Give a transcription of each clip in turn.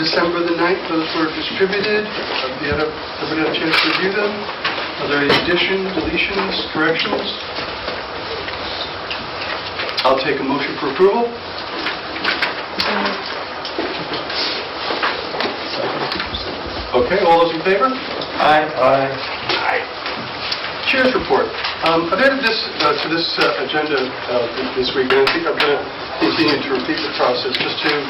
December the 9th. Those were distributed. Everybody had a chance to review them. Are there any additions, deletions, corrections? I'll take a motion for approval. Okay, all those in favor? Aye. Aye. Chair's report. I've added this to this agenda this week, and I think I'm going to continue to repeat the process just to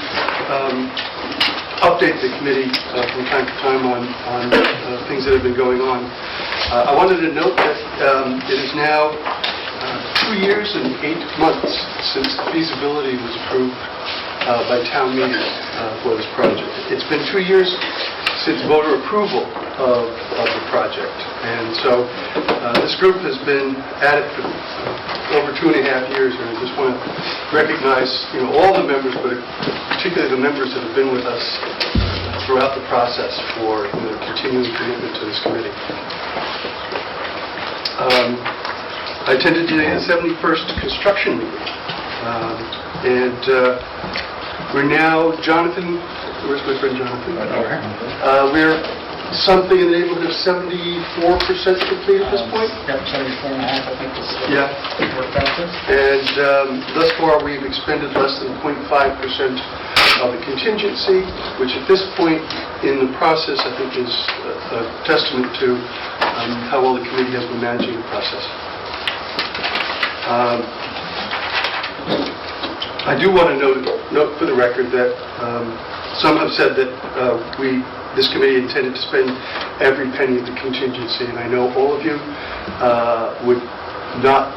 update the committee from time to time on things that have been going on. I wanted to note that it is now 2 years and 8 months since the feasibility was approved by town meeting for this project. It's been 2 years since voter approval of the project, and so this group has been at it for over 2.5 years, and I just want to recognize all the members, but particularly the members that have been with us throughout the process for continuing commitment to this committee. I attended the 71st construction meeting, and we're now, Jonathan, where's my friend Jonathan? We're something in the neighborhood of 74% complete at this point. Yep, 74.5, I think is Yeah. worked out to. And thus far we've expended less than 0.5% of the contingency, which at this point in the process I think is a testament to how well the committee has been managing the process. I do want to note for the record that some have said that this committee intended to spend every penny of the contingency, and I know all of you would not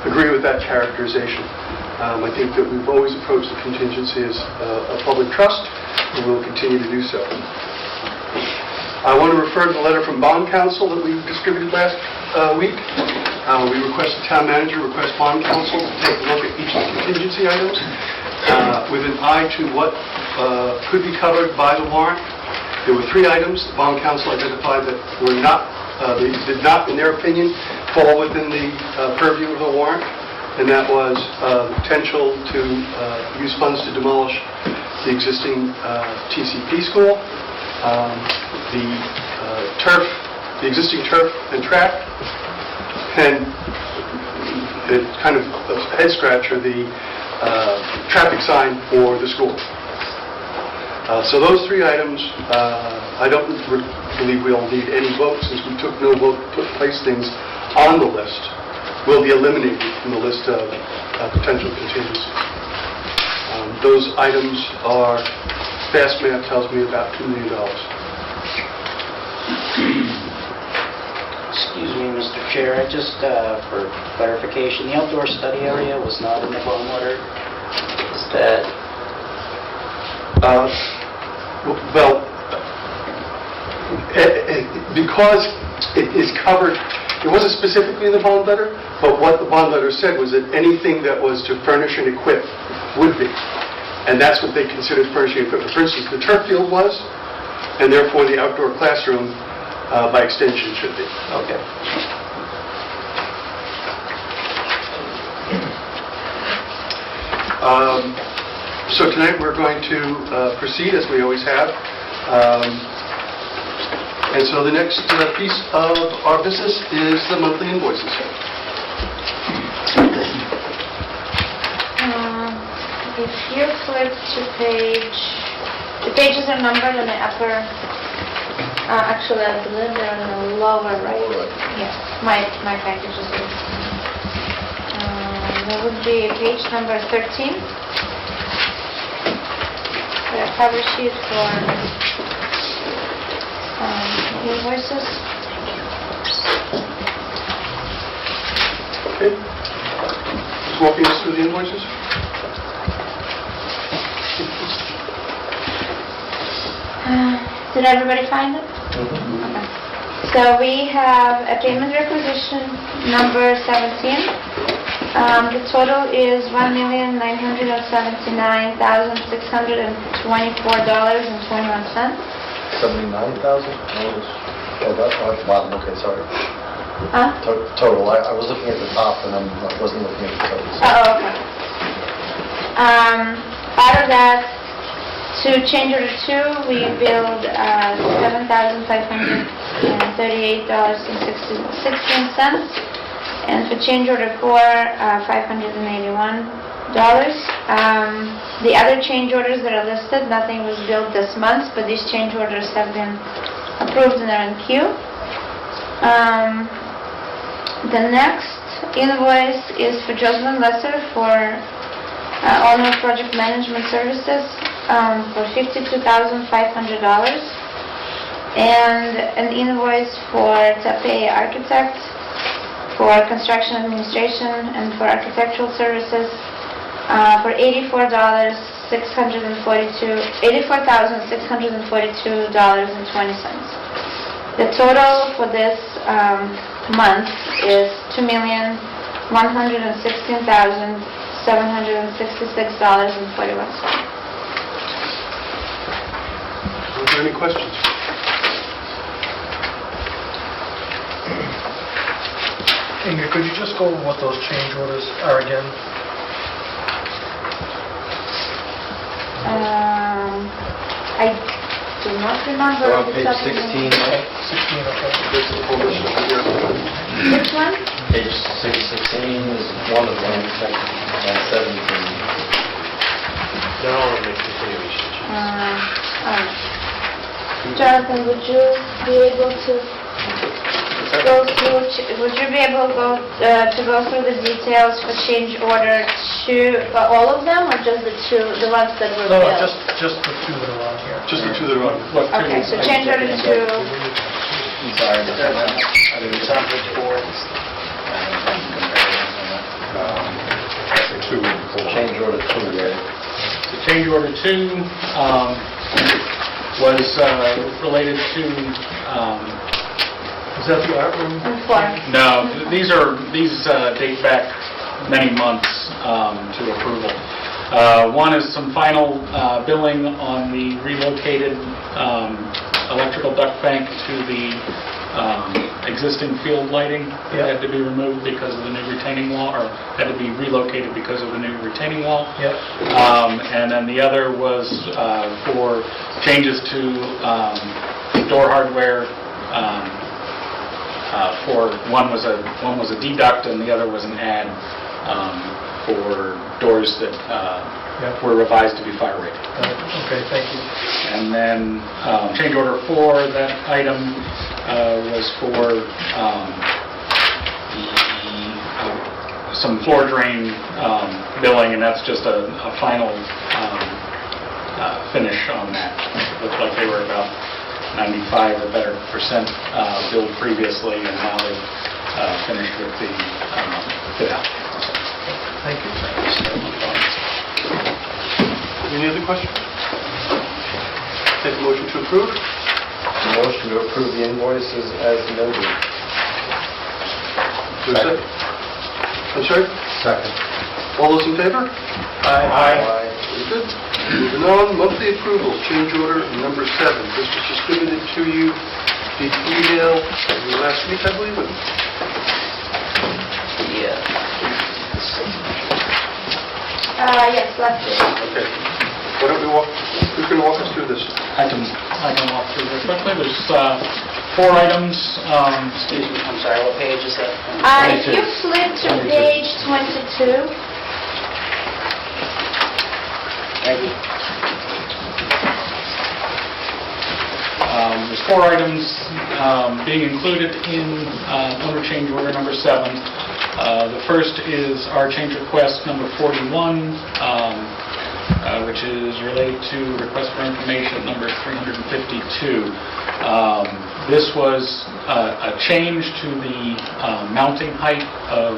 agree with that characterization. I think that we've always approached the contingency as a public trust, and we'll continue to do so. I want to refer to the letter from Bond Counsel that we distributed last week. We request the town manager request Bond Counsel to take a look at each of the contingency items with an eye to what could be covered by the warrant. There were 3 items the Bond Counsel identified that were not, they did not, in their opinion, fall within the purview of the warrant, and that was the potential to use funds to demolish the existing TCP school, the existing turf and track, and it kind of a head scratcher, the traffic sign for the school. So those 3 items, I don't believe we'll need any vote since we took no vote to place things on the list. Will be eliminated from the list of potential contingencies. Those items are, fast math tells me, about $2 million. Excuse me, Mr. Chair, just for clarification, the outdoor study area was not in the bond letter. Is that... Well, because it is covered, it wasn't specifically in the bond letter, but what the bond letter said was that anything that was to furnish and equip would be. And that's what they considered furnishing equipment. For instance, the turf field was, and therefore the outdoor classroom, by extension, should be. Okay. So tonight we're going to proceed as we always have. And so the next piece of our business is the monthly invoices. If you flip to the pages are numbered on the upper, actually I believe they're on the lower right. Yes, my package is there. There would be page number 13. The cover sheet for invoices. Okay. Just walking us through the invoices. Did everybody find it? Okay. So we have a payment requisition number 17. The total is $1,979,624.21. 79,000? Oh, that's wow, okay, sorry. Huh? Total. I was looking at the top and I wasn't looking at the total. Oh, okay. Out of that, To change order 2, we billed $7,538.16, and for change order 4, $581. The other change orders that are listed, nothing was billed this month, but these change orders have been approved and are in queue. The next invoice is for Jocelyn Lesser for owner project management services for $52,500, and an invoice for Tape Architect for construction administration and for architectural services for $84,642.20. The total for this month is $2,116,766.41. Are there any questions? Ingrid, could you just go over what those change orders are again? I do not remember. They're on off the page top of my 16, head. right? 16, okay. This is the whole list over here. Which one? Page 16 is one of them, and 17. They're all in the continuation sheets. Jonathan, would you be able to go through the details for change order 2, for all of them, or just the ones that were No, billed? just the two that are on here. Just the two that are on. Okay, so change order 2, I'm sorry, but I didn't It's on page 4. change order 2, right? The change order 2 was related to, Is that the art room? and 4. no, these date back many months to approval. One is some final billing on the relocated electrical duct bank to the existing field lighting that had to be removed because of the new retaining wall, or had to be relocated because of the new retaining wall. Yep. And then the other was for changes to door hardware. For one was a deduct and the other was an add for doors that were revised to be fire rated. Okay, thank you. And then change order 4, that item was for some floor drain billing, and that's just a final finish on that. Looks like they were about 95 or better % billed previously, and now they've finished with the fit out. Thank you. Any other questions? Take a motion to approve. Motion to approve the invoices as noted. Is there a second? I'm sorry? Second. All those in favor? Aye. Very good. Moving on, monthly approvals, change order number 7. This was distributed to you via email last week, I believe. Yes, last week. Okay. Why don't we who's going to walk us through this? I can walk through very quickly. There's 4 items. Excuse me, I'm sorry, what page is that? If you flip to page 22, Thank you. There's 4 items being included in owner change order number 7. The first is our change request number 41, which is related to request for information number 352. This was a change to the mounting height of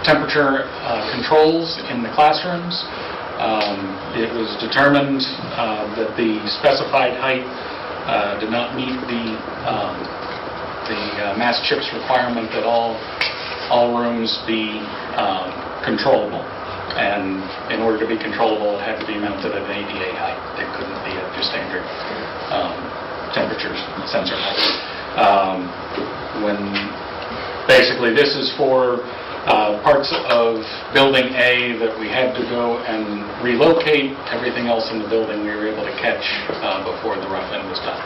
temperature controls in the classrooms. It was determined that the specified height did not meet the mass chips requirement that all rooms be controllable. And in order to be controllable, it had to be mounted at an ADA height. It couldn't be at your standard temperature sensor height. Basically, this is for parts of Building A that we had to go and relocate. Everything else in the building we were able to catch before the rough end was done.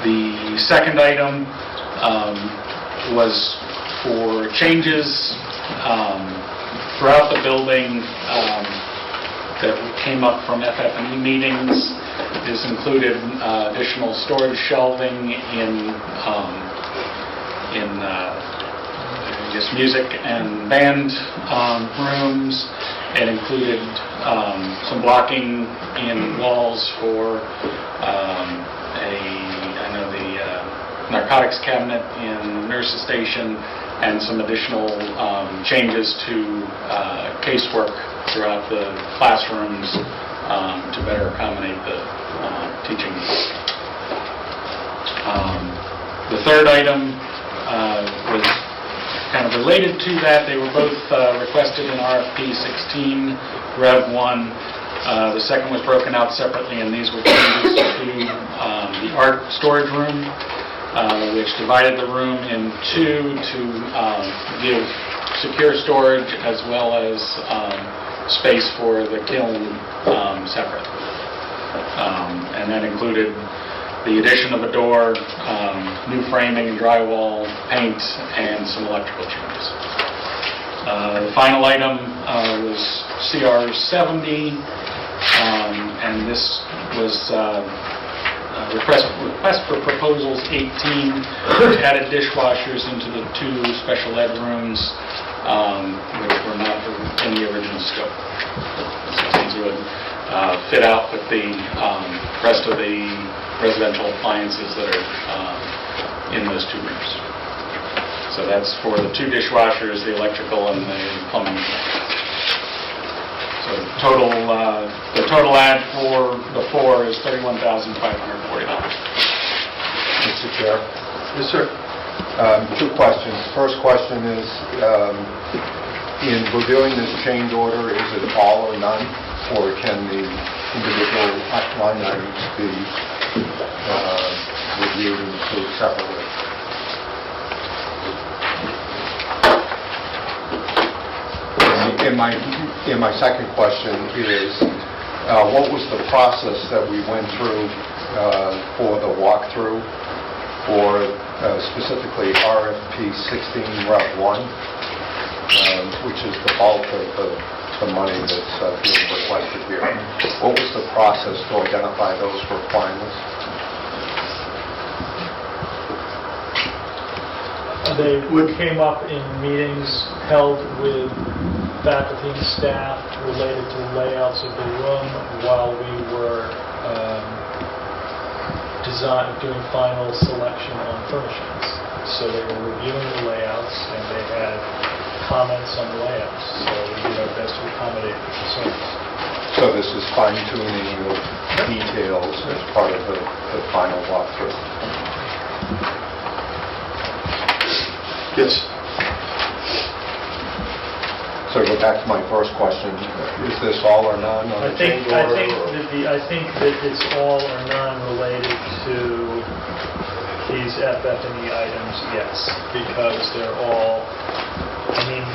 The second item was for changes throughout the building that came up from FF&E meetings. This included additional storage shelving in I guess music and band rooms. It included some blocking in walls for the narcotics cabinet in the nurse's station, and some additional changes to casework throughout the classrooms to better accommodate the teaching needs. The third item was kind of related to that. They were both requested in RFP 16, Rev 1. The second was broken out separately, and these were changes to the art storage room, which divided the room in two to give secure storage as well as space for the kiln separate. And that included the addition of a door, new framing and drywall, paint, and some electrical changes. The final item was CR 70, and this was request for proposals 18, which added dishwashers into the two special ed rooms, which were not in the original scope. So these would fit out with the rest of the residential appliances that are in those two rooms. So that's for the two dishwashers, the electrical, and the plumbing. So the total add for the four is $31,540. Mr. Chair, Yes, sir. two questions. First question is, in reviewing this change order, is it all or none, or can the individual line items be reviewed and approved separately? And my second question is, what was the process that we went through for the walkthrough for specifically RFP 16 Rev 1, which is the bulk of the money that's being requested here? What was the process to identify those requirements? They came up in meetings held with faculty and staff related to the layouts of the room while we were doing final selection on furnishings. So they were reviewing the layouts and they had comments on the layouts. So we did our best to accommodate the concerns. So this is fine-tuning of details as part of the final walkthrough. Yes. So go back to my first question. Is this all or none on I the think change order? or- I think that it's all or none related to these FF&E items, yes, because they're all, in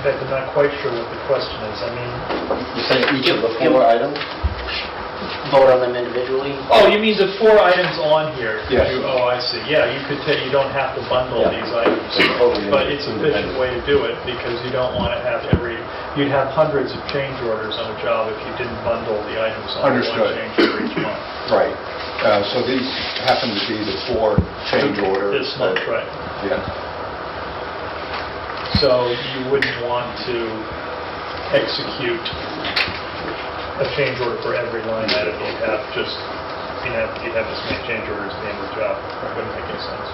fact, I'm not quite sure what the question is. You say each of the four items? Vote on them individually? Oh, you mean the four items on here? Yes. Oh, I see. Yeah, you could you don't have to bundle Yeah. these items, They're totally but it's an efficient independent. way to do it because you don't want to have you'd have hundreds of change orders on a job if you didn't bundle the items on one Understood. change order each month. Right. So these happen to be the four change orders. This month, right. Yeah. So you wouldn't want to execute a change order for every line item. You'd have this many change orders at the end of the job. That wouldn't make any sense.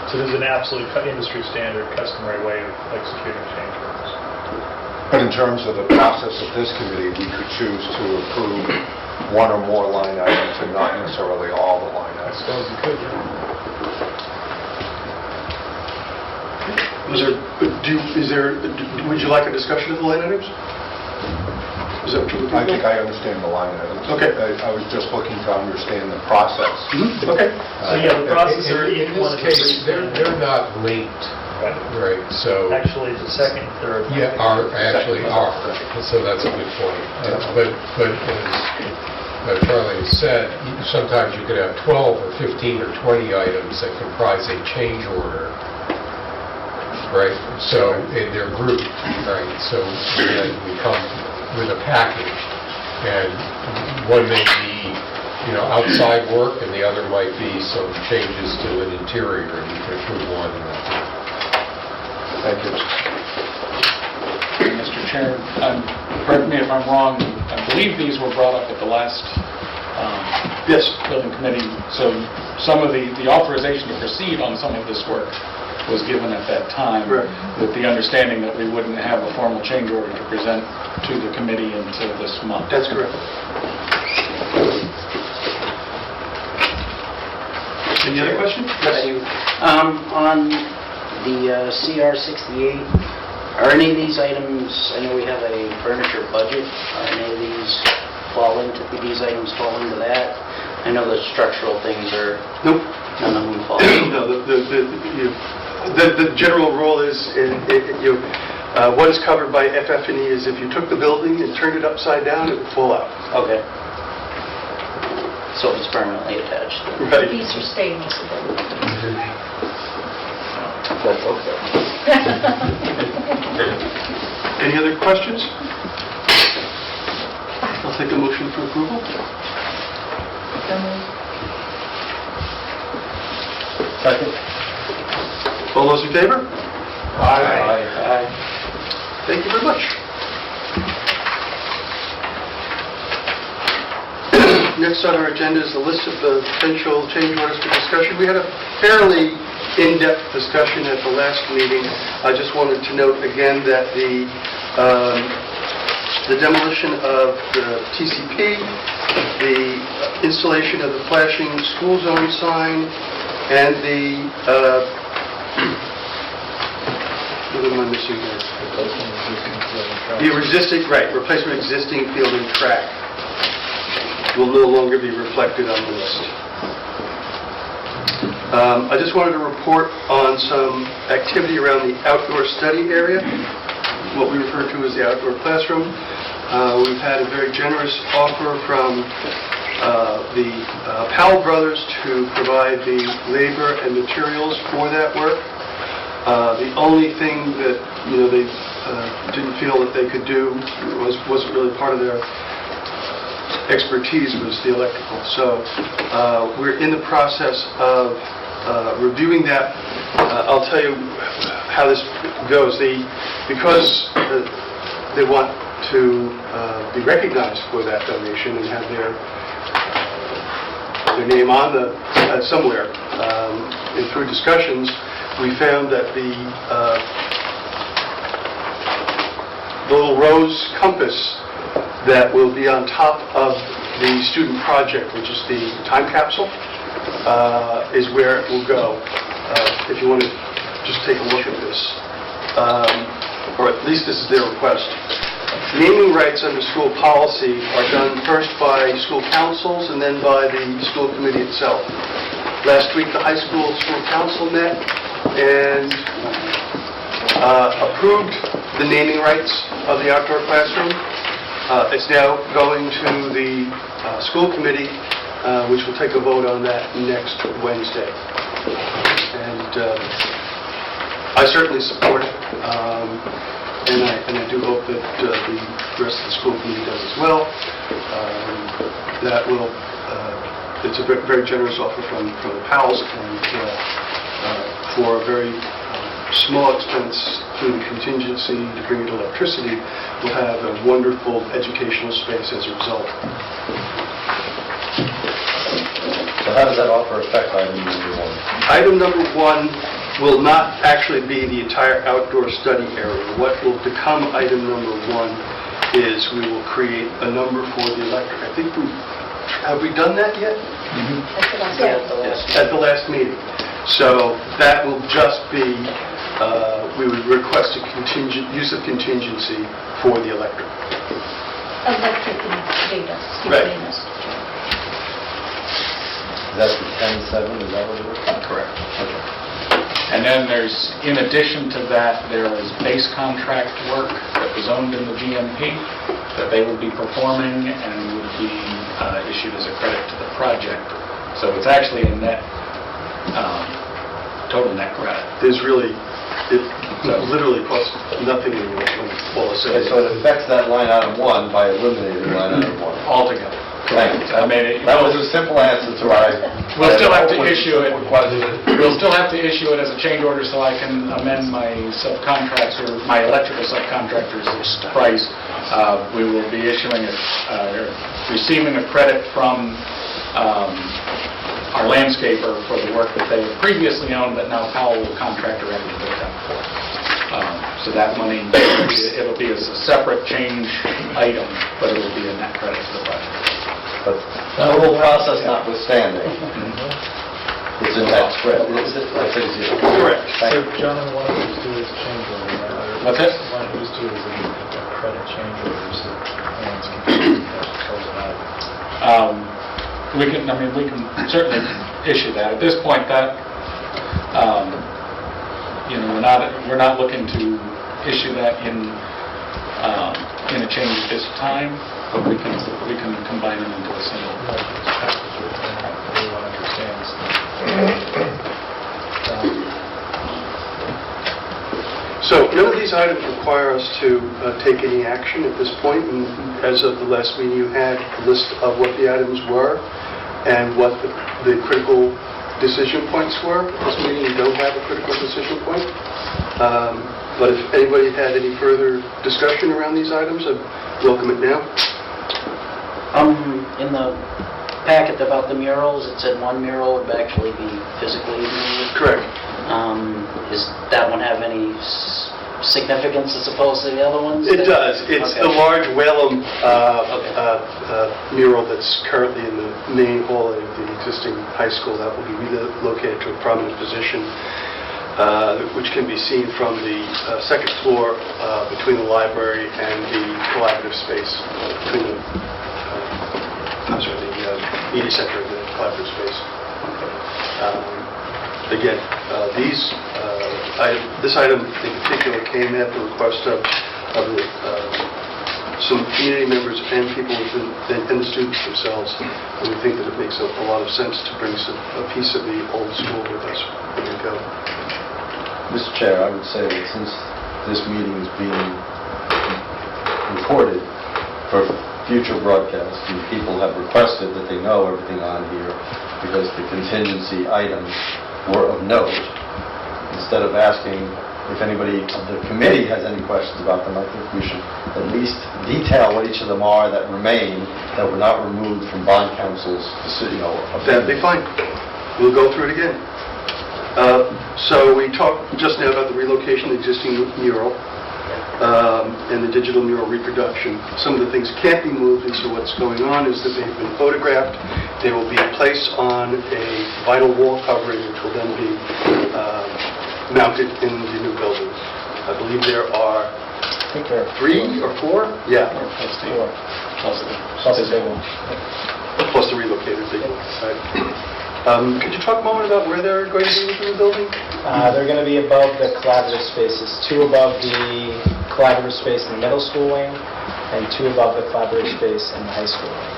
So there's an absolute industry standard, customary way of executing change orders. But in terms of the process of this committee, we could choose to approve one or more line items and not necessarily all the line I items. suppose you could, yeah. Would you like a discussion of the line items? Is that what you're looking for? I think I understand the line items. Okay. I was just looking to understand the process. Okay. So yeah, the process are In each one this of case, they're not linked, right? So, Actually, the second, third. yeah, actually are, so that's a good point. But as Charlie has said, sometimes you could have 12 or 15 or 20 items that comprise a change order, right? So they're grouped, right? So then we come with a package, and one may be, outside work, and the other might be some changes to an interior, and you can approve one. Thank you. Mr. Chair, correct me if I'm wrong, I believe these were brought up at the last Yes. building committee, so some of the authorization to proceed on some of this work was given at that time, Correct. with the understanding that we wouldn't have a formal change order to present to the committee until this month. That's correct. Any other questions? On the CR 68, are any of these items, I know we have a furniture budget, are any of these these items fall into that? I know the structural things are, Nope. none of them fall. No, the general rule is, what is covered by FF&E is if you took the building and turned it upside down, it would fall out. Okay. So it's permanently attached. Right. These are staying. Any other questions? I'll take a motion for approval. Second? All those in favor? Aye. Thank you very much. Next on our agenda is the list of the potential change orders for discussion. We had a fairly in-depth discussion at the last meeting. I just wanted to note again that the demolition of the TCP, the installation of the flashing school zone sign, and the, what am I missing here? Replacement of existing field and track will no longer be reflected on the list. I just wanted to report on some activity around the outdoor study area, what we refer to as the outdoor classroom. We've had a very generous offer from the Powell brothers to provide the labor and materials for that work. The only thing that they didn't feel that they could do wasn't really part of their expertise was the electrical. So we're in the process of reviewing that. I'll tell you how this goes. Because they want to be recognized for that donation and have their name on somewhere. And through discussions, we found that the little rose compass that will be on top of the student project, which is the time capsule, is where it will go. If you want to just take a look at this, or at least this is their request. Naming rights under school policy are done first by school councils and then by the school committee itself. Last week, the high school council met and approved the naming rights of the outdoor classroom. It's now going to the school committee, which will take a vote on that next Wednesday. And I certainly support it, and I do hope that the rest of the school committee does as well. That will, it's a very generous offer from the Powells, and for a very small expense through the contingency to bring in electricity, we'll have a wonderful educational space as a result. So how does that offer affect item number one? Item number one will not actually be the entire outdoor study area. What will become item number one is we will create a number for the electric. I think have we done that yet? Yes. At the last meeting. So that will just be, we would request a use of contingency for the electric. electric and data, excuse Right. me, Mr. Chair. Is that the 10-7, is that what it is? Correct. And then there's, in addition to that, there is base contract work that was owned in the GMP that they would be performing and would be issued as a credit to the project. So it's actually a net, total net credit. There's really, it literally costs nothing when all is said. Okay, so it affects that line item 1 by eliminating line item 1. Altogether. Thank you. I mean, That was a simple answer to our... We'll still have to That was a issue it. simple question. We'll still have to issue it as a change order so I can amend my subcontractor, my electrical subcontractor's price. We will be issuing receiving a credit from our landscaper for the work that they had previously owned that now Powell Contractor had to put them for. So that money, it'll be as a separate change item, but it will be a net credit to the project. But total process notwithstanding, it's a net spread. Is it? I think it's... Correct. Thank So, you. John, one of these two is a change order, right? What's that? One of these two is a credit change orders that plans can close out. We can certainly issue that. At this point, that, we're not looking to issue that in a change at this time, but we can combine them into a single. Everyone understands. So none of these items require us to take any action at this point. And as of the last meeting, you had a list of what the items were and what the critical decision points were. At this meeting, you don't have a critical decision point. But if anybody had any further discussion around these items, I'd welcome it now. In the packet about the murals, it said one mural would actually be physically moved. Correct. Does that one have any significance as opposed to the other ones? It does. It's Okay. the large Whalum mural that's currently in the main hall of the existing high school that will be relocated to a prominent position, which can be seen from the second floor between the library and the collaborative space, between the media center and the collaborative space. Again, this item in particular came at the request of some community members and people and the students themselves, and we think that it makes a lot of sense to bring a piece of the old school with us when we go. Mr. Chair, I would say that since this meeting is being recorded for future broadcast, and people have requested that they know everything on here because the contingency items were of note, instead of asking if anybody of the committee has any questions about them, I think we should at least detail what each of them are that remain, that were not removed from bond council's, That'd be fine. We'll go through it again. So we talked just now about the relocation of the existing mural and the digital mural reproduction. Some of the things can't be moved, and so what's going on is that they've been photographed. They will be placed on a vinyl wall covering, which will then be mounted in the new building. I believe there are 3 or 4? Yeah. Plus the big one. Plus the relocated big one. Right. Could you talk a moment about where they're going to be within the building? They're going to be above the collaborative spaces, 2 above the collaborative space in the middle school wing, and 2 above the collaborative space in the high school wing.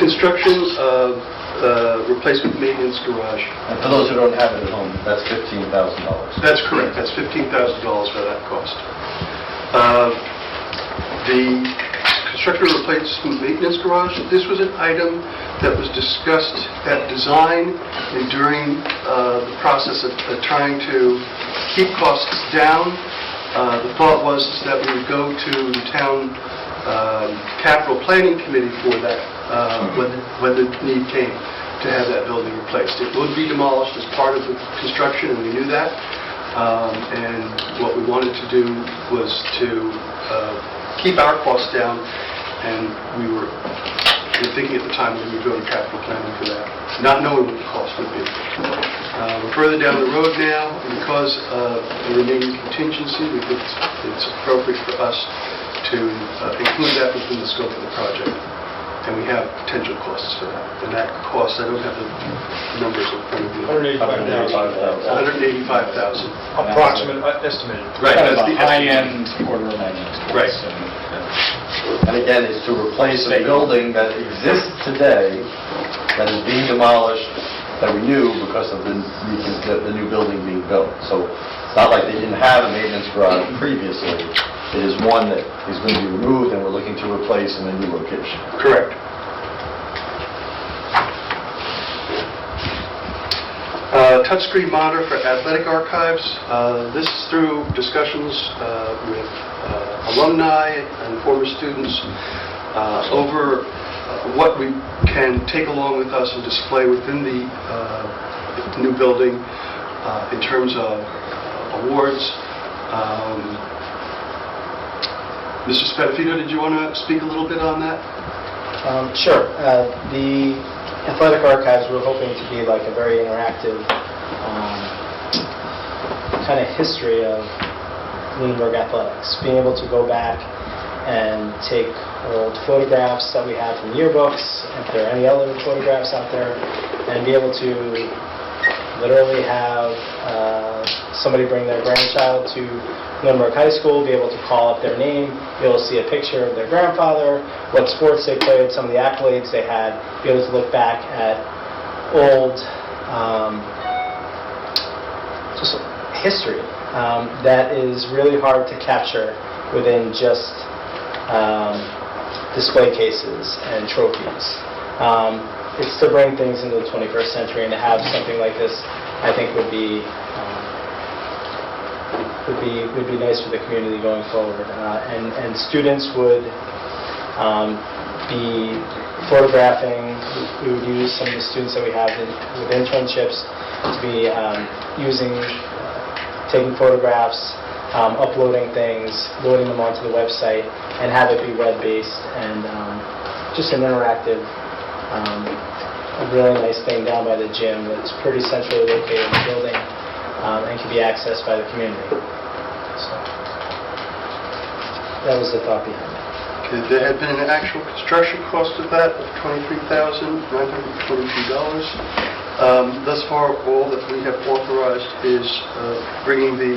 Construction of replacement maintenance garage. And for those who don't have it at home, that's $15,000. That's correct. That's $15,000 for that cost. The construction of replacement maintenance garage, this was an item that was discussed at design and during the process of trying to keep costs down. The thought was that we would go to the town capital planning committee for that when the need came to have that building replaced. It would be demolished as part of the construction, and we knew that. And what we wanted to do was to keep our costs down, and we were thinking at the time that we would go to capital planning for that, not knowing what the cost would be. We're further down the road now, and because of the remaining contingency, we think it's appropriate for us to include that within the scope of the project. And we have potential costs for that. And that cost, I don't have the numbers in front of you. $185,000. Approximate, estimated. Right, Kind that's of the a high-end order of magnitude. Right. And again, it's to replace a building that exists today, that is being demolished, that we knew because of the new building being built. So it's not like they didn't have a maintenance garage previously. It is one that is going to be removed and we're looking to replace in a new location. Correct. Touchscreen monitor for athletic archives. This is through discussions with alumni and former students over what we can take along with us and display within the new building in terms of awards. Mr. Spadafino, did you want to speak a little bit on that? Sure. The athletic archives, we're hoping to be like a very interactive kind of history of Lunenburg athletics. Being able to go back and take old photographs that we have from yearbooks, if there are any other photographs out there, and be able to literally have somebody bring their grandchild to Lunenburg High School, be able to call up their name, be able to see a picture of their grandfather, what sports they played, some of the accolades they had, be able to look back at old just history that is really hard to capture within just display cases and trophies. It's to bring things into the 21st century, and to have something like this, I think would be nice for the community going forward. And students would be photographing. We would use some of the students that we have with internships to be taking photographs, uploading things, loading them onto the website, and have it be web-based and just an interactive, a really nice thing down by the gym that's pretty centrally located in the building and can be accessed by the community. So that was the thought behind it. Okay, there had been an actual construction cost of that of $23,922. Thus far, all that we have authorized is bringing the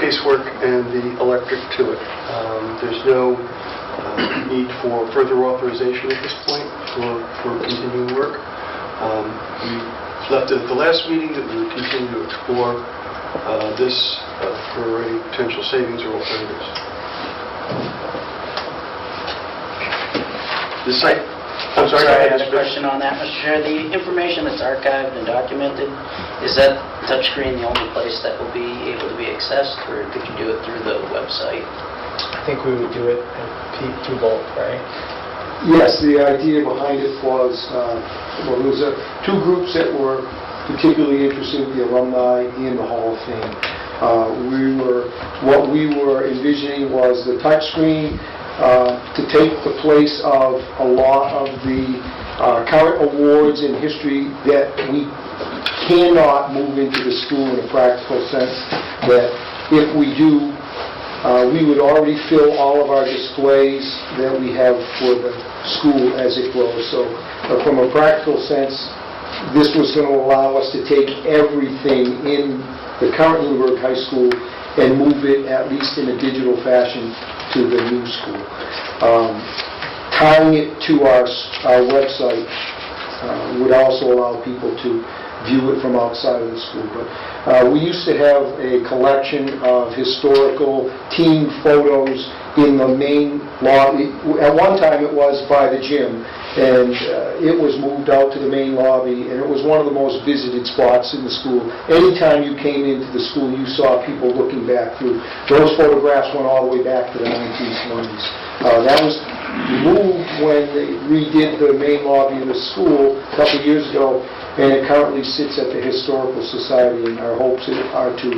casework and the electric to it. There's no need for further authorization at this point for continuing work. We left it at the last meeting that we would continue to explore this for any potential savings or alternatives. The site, I'm sorry, I had a question on that, Mr. Chair. The information that's archived and documented, is that touchscreen the only place that will be able to be accessed, or could you do it through the website? I think we would do it to both, right? Yes, the idea behind it was, well, there was two groups that were particularly interested, the alumni and the Hall of Fame. What we were envisioning was the touchscreen to take the place of a lot of the current awards in history that we cannot move into the school in a practical sense, that if we do, we would already fill all of our displays that we have for the school as it grows. So from a practical sense, this was going to allow us to take everything in the current Lunenburg High School and move it, at least in a digital fashion, to the new school. Tying it to our website would also allow people to view it from outside of the school. But we used to have a collection of historical team photos in the main lobby. At one time it was by the gym, and it was moved out to the main lobby, and it was one of the most visited spots in the school. Anytime you came into the school, you saw people looking back through. Those photographs went all the way back to the 1920s. That was moved when they redid the main lobby of the school a couple years ago, and it currently sits at the Historical Society, and our hopes are to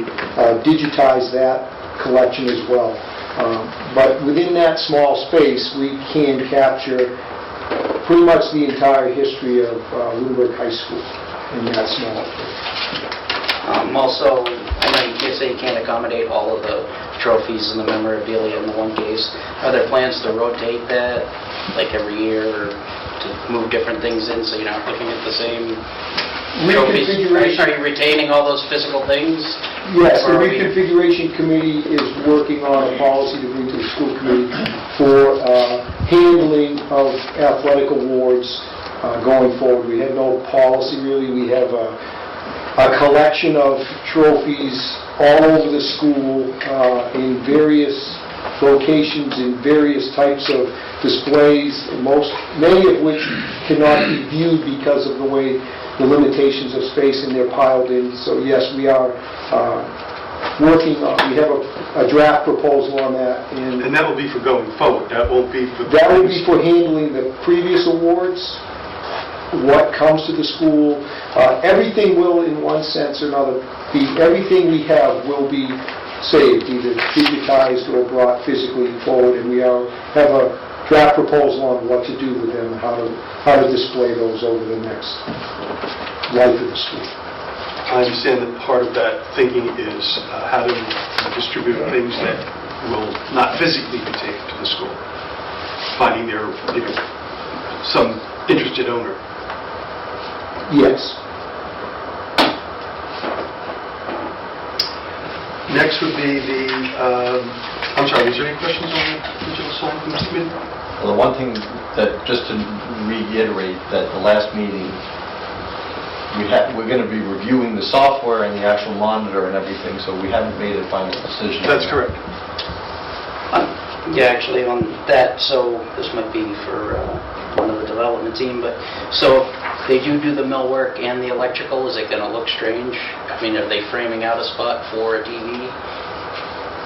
digitize that collection as well. But within that small space, we can capture pretty much the entire history of Lunenburg High School. in that small. Also, I know you can't say you can't accommodate all of the trophies and the memorabilia in the one case. Are there plans to rotate that, like every year, or to move different things in so you're not looking at the same trophies? Reconfiguration. Are you retaining all those physical things? Yes, the Or are we- reconfiguration committee is working on a policy to bring to the school committee for handling of athletic awards going forward. We have no policy really. We have a collection of trophies all over the school in various locations, in various types of displays, many of which cannot be viewed because of the way the limitations of space and they're piled in. So yes, we are working on, we have a draft proposal on that. And that will be for going forward, that won't be for... That will be for handling the previous awards, what comes to the school. Everything will, in one sense or another, everything we have will be saved, either digitized or brought physically forward, and we have a draft proposal on what to do with them, how to display those over the next life of the school. I understand that part of that thinking is how to distribute things that will not physically be taken to the school, finding their, some interested owner. Yes. Next would be the, I'm sorry, is there any questions on the digital sign from the committee? Well, the one thing that, just to reiterate, that the last meeting, we're going to be reviewing the software and the actual monitor and everything, so we haven't made a final decision. That's correct. Yeah, actually on that, so this might be for one of the development team, but so if they do the millwork and the electrical, is it going to look strange? I mean, are they framing out a spot for a TV?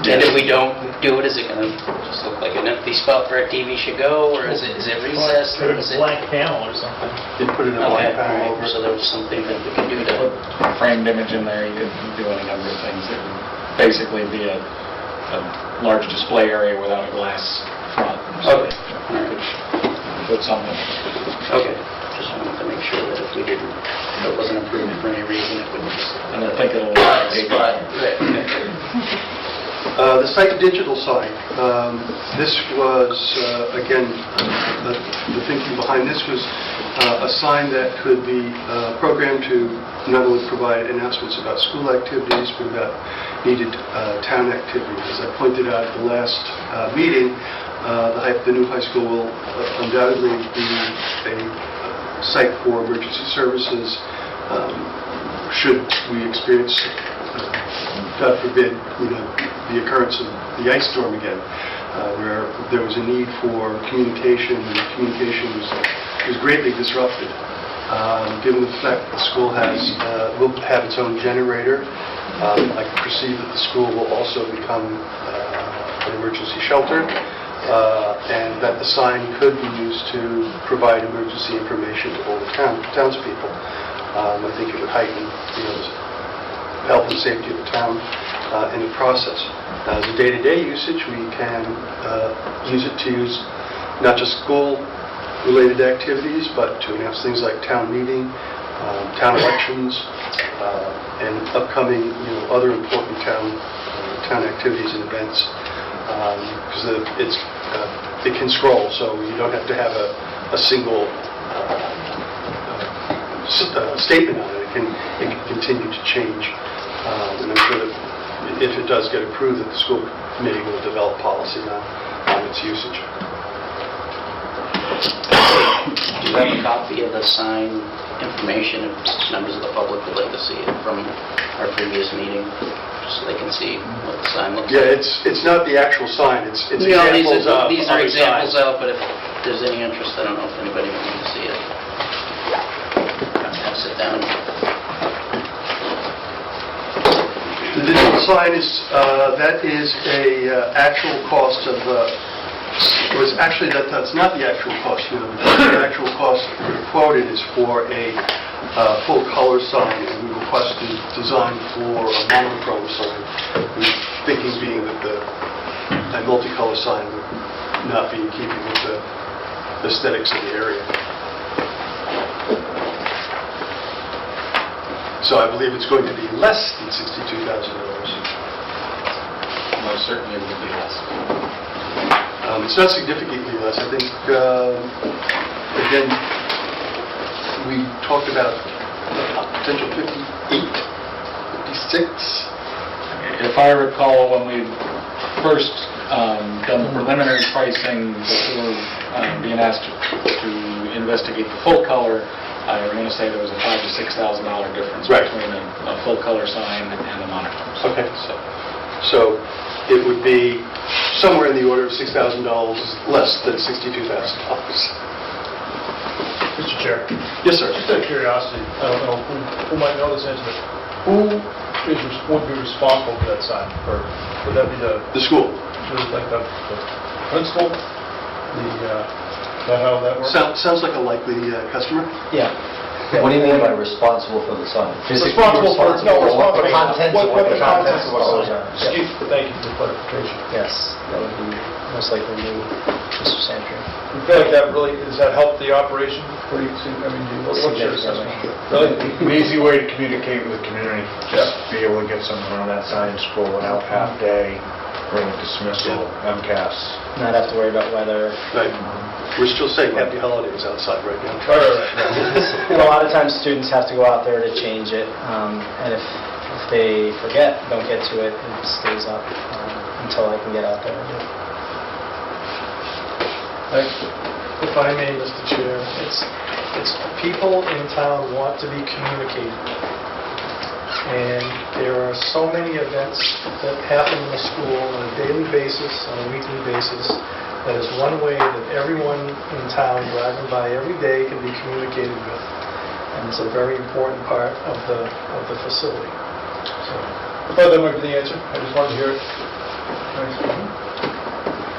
And if we don't do it, is it going to just look like an empty spot where a TV should go, or is it recessed? Put Or a is it... blank panel or something. They put in a white panel Okay, over. so there's something that we can do to... Framed image in there, you could do any number of things. It would basically be a large display area without a glass front. So Okay. you could put something. Okay, just wanted to make sure that if we didn't, if it wasn't approved for any reason, it would just... I don't think it'll... Spot. Right, okay. The site digital sign, this was, again, the thinking behind this was a sign that could be programmed to not only provide announcements about school activities, but about needed town activities. As I pointed out at the last meeting, the new high school will undoubtedly be a site for emergency services should we experience, God forbid, the occurrence of the ice storm again, where there was a need for communication, and communication was greatly disrupted. Given the fact that the school will have its own generator, I can perceive that the school will also become an emergency shelter, and that the sign could be used to provide emergency information to all the townspeople. I think it would heighten the health and safety of the town in the process. As a day-to-day usage, we can use it to use not just school-related activities, but to announce things like town meeting, town elections, and upcoming, other important town activities and events. Because it can scroll, so you don't have to have a single statement on it. It can continue to change. And I'm sure that if it does get approved, that the school committee will develop policy on its usage. Do you have a copy of the sign information if members of the public would like to see it from our previous meeting, just so they can see what the sign looks Yeah, like? it's not the actual sign, it's examples of These are other examples signs. of, but if there's any interest, I don't know if anybody would need to see it. I'll sit down. The digital sign is, that is a actual cost of, that's not the actual cost. The actual cost quoted is for a full color sign, and we requested design for a monochrome sign. The thinking being that a multicolor sign would not be in keeping with the aesthetics of the area. So I believe it's going to be less than $62,000. Most certainly will be less. It's not significantly less. I think, again, we talked about potential 58, 56. If I recall, when we first done the preliminary pricing before being asked to investigate the full color, I want to say there was a $5,000 to $6,000 difference Right. between a full color sign and a monochrome sign. Okay. So it would be somewhere in the order of $6,000 less than $62,000. Mr. Chair, Yes, sir. just out of curiosity, I don't know who might know this answer, but would be responsible for that sign? Or would that be The school. like the principal? Is that how that works? Sounds like a likely customer. Yeah. What do you mean by responsible for the sign? Responsible for what the contents of what the contents of what the goes sign. on. Excuse me, thank you for the clarification. Yes, that would be most likely me, Mr. Santry. You feel like that really, does that help the operation? What do you see, I mean, what's your assessment? Really? An easy way to communicate with the community, just be able to get someone on that sign, scroll it out half-day, bring it dismissal, MCAS. Not have to worry about weather. Right. We're still saying happy holidays outside right now. Right. And a lot of times students have to go out there to change it, and if they forget, don't get to it, it stays up until I can get out there and do it. Thanks. If I may, Mr. Chair, it's people in town want to be communicated. And there are so many events that happen in the school on a daily basis, on a weekly basis, that is one way that everyone in town driving by every day can be communicated with. And it's a very important part of the facility. So, I thought that might be the answer. I just wanted to hear it. Thanks.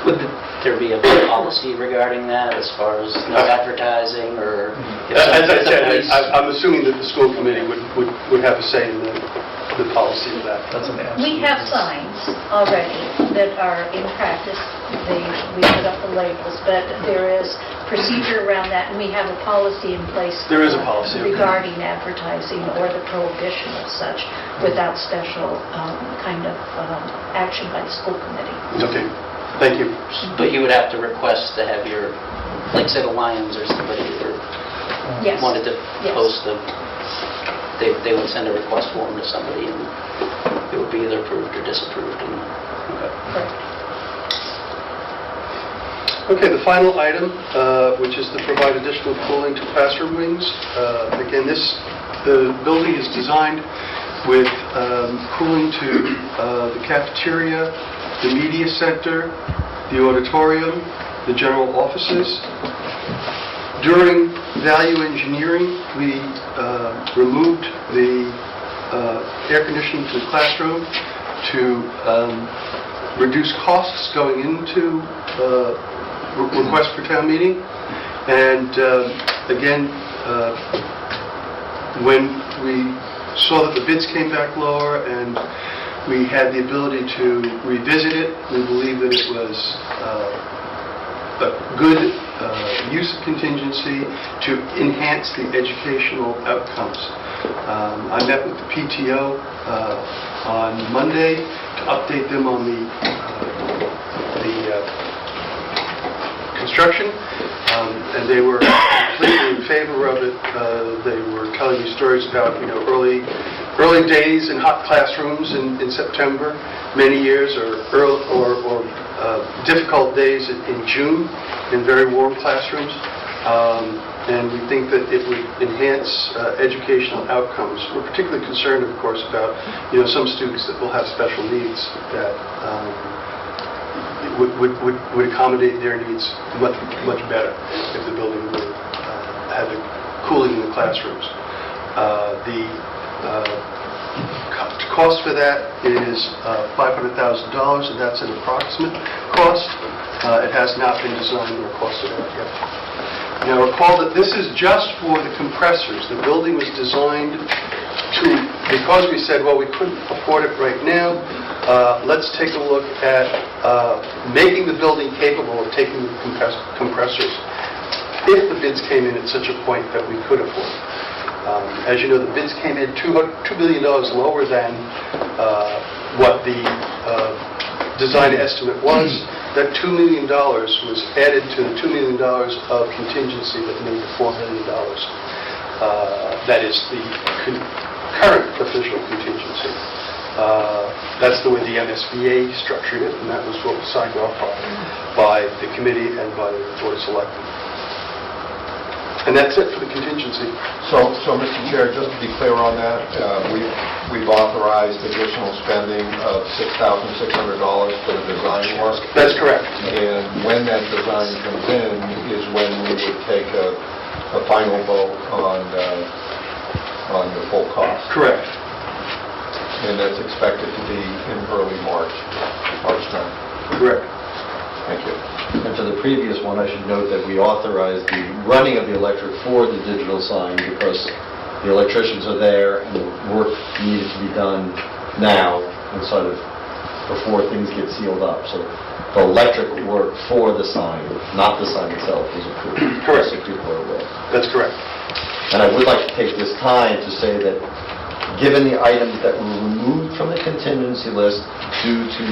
Would there be a policy regarding that as far as no advertising or? if As I the said, police- I'm assuming that the school committee would have a say in the policy of that. That's an answer. We have signs already that are in practice. We put up the labels, but there is procedure around that, and we have a policy in place. There is a policy. Regarding advertising or the prohibition of such without special kind of action by the school committee. Okay, thank you. But you would have to request to have your, like say the Lions or somebody, or Yes. wanted to Yes. post they would send a request form to somebody and it would be either approved or disapproved. Correct. Okay, the final item, which is to provide additional cooling to classroom wings. Again, the building is designed with cooling to the cafeteria, the media center, the auditorium, the general offices. During value engineering, we removed the air conditioning to the classroom to reduce costs going into request for town meeting. And again, when we saw that the bids came back lower and we had the ability to revisit it, we believe that it was a good use of contingency to enhance the educational outcomes. I met with the PTO on Monday to update them on the construction, and they were completely in favor of it. They were telling me stories about, early days in hot classrooms in September, many years, or difficult days in June in very warm classrooms. And we think that it would enhance educational outcomes. We're particularly concerned, of course, about some students that will have special needs that would accommodate their needs much better if the building would have the cooling in the classrooms. The cost for that is $500,000, and that's an approximate cost. It has not been designed or costed out yet. Now recall that this is just for the compressors. The building was designed because we said, well, we couldn't afford it right now, let's take a look at making the building capable of taking the compressors if the bids came in at such a point that we could afford it. As you know, the bids came in $2 billion lower than what the design estimate was. That $2 million was added to the $2 million of contingency that made the $4 million. That is the current official contingency. That's the way the MSBA structured it, and that was what was signed off on by the committee and by the Board of Selectmen. And that's it for the contingency. So, Mr. Chair, just to be clear on that, we've authorized additional spending of $6,600 for the design work. That's correct. And when that design comes in is when we would take a final vote on the full cost. Correct. And that's expected to be in early March time. Correct. Thank you. And for the previous one, I should note that we authorized the running of the electric for the digital sign because the electricians are there and the work needed to be done now instead of before things get sealed up. So the electric work for the sign, not the sign itself, is approved. Correct. So people are aware. That's correct. And I would like to take this time to say that given the items that were removed from the contingency list due to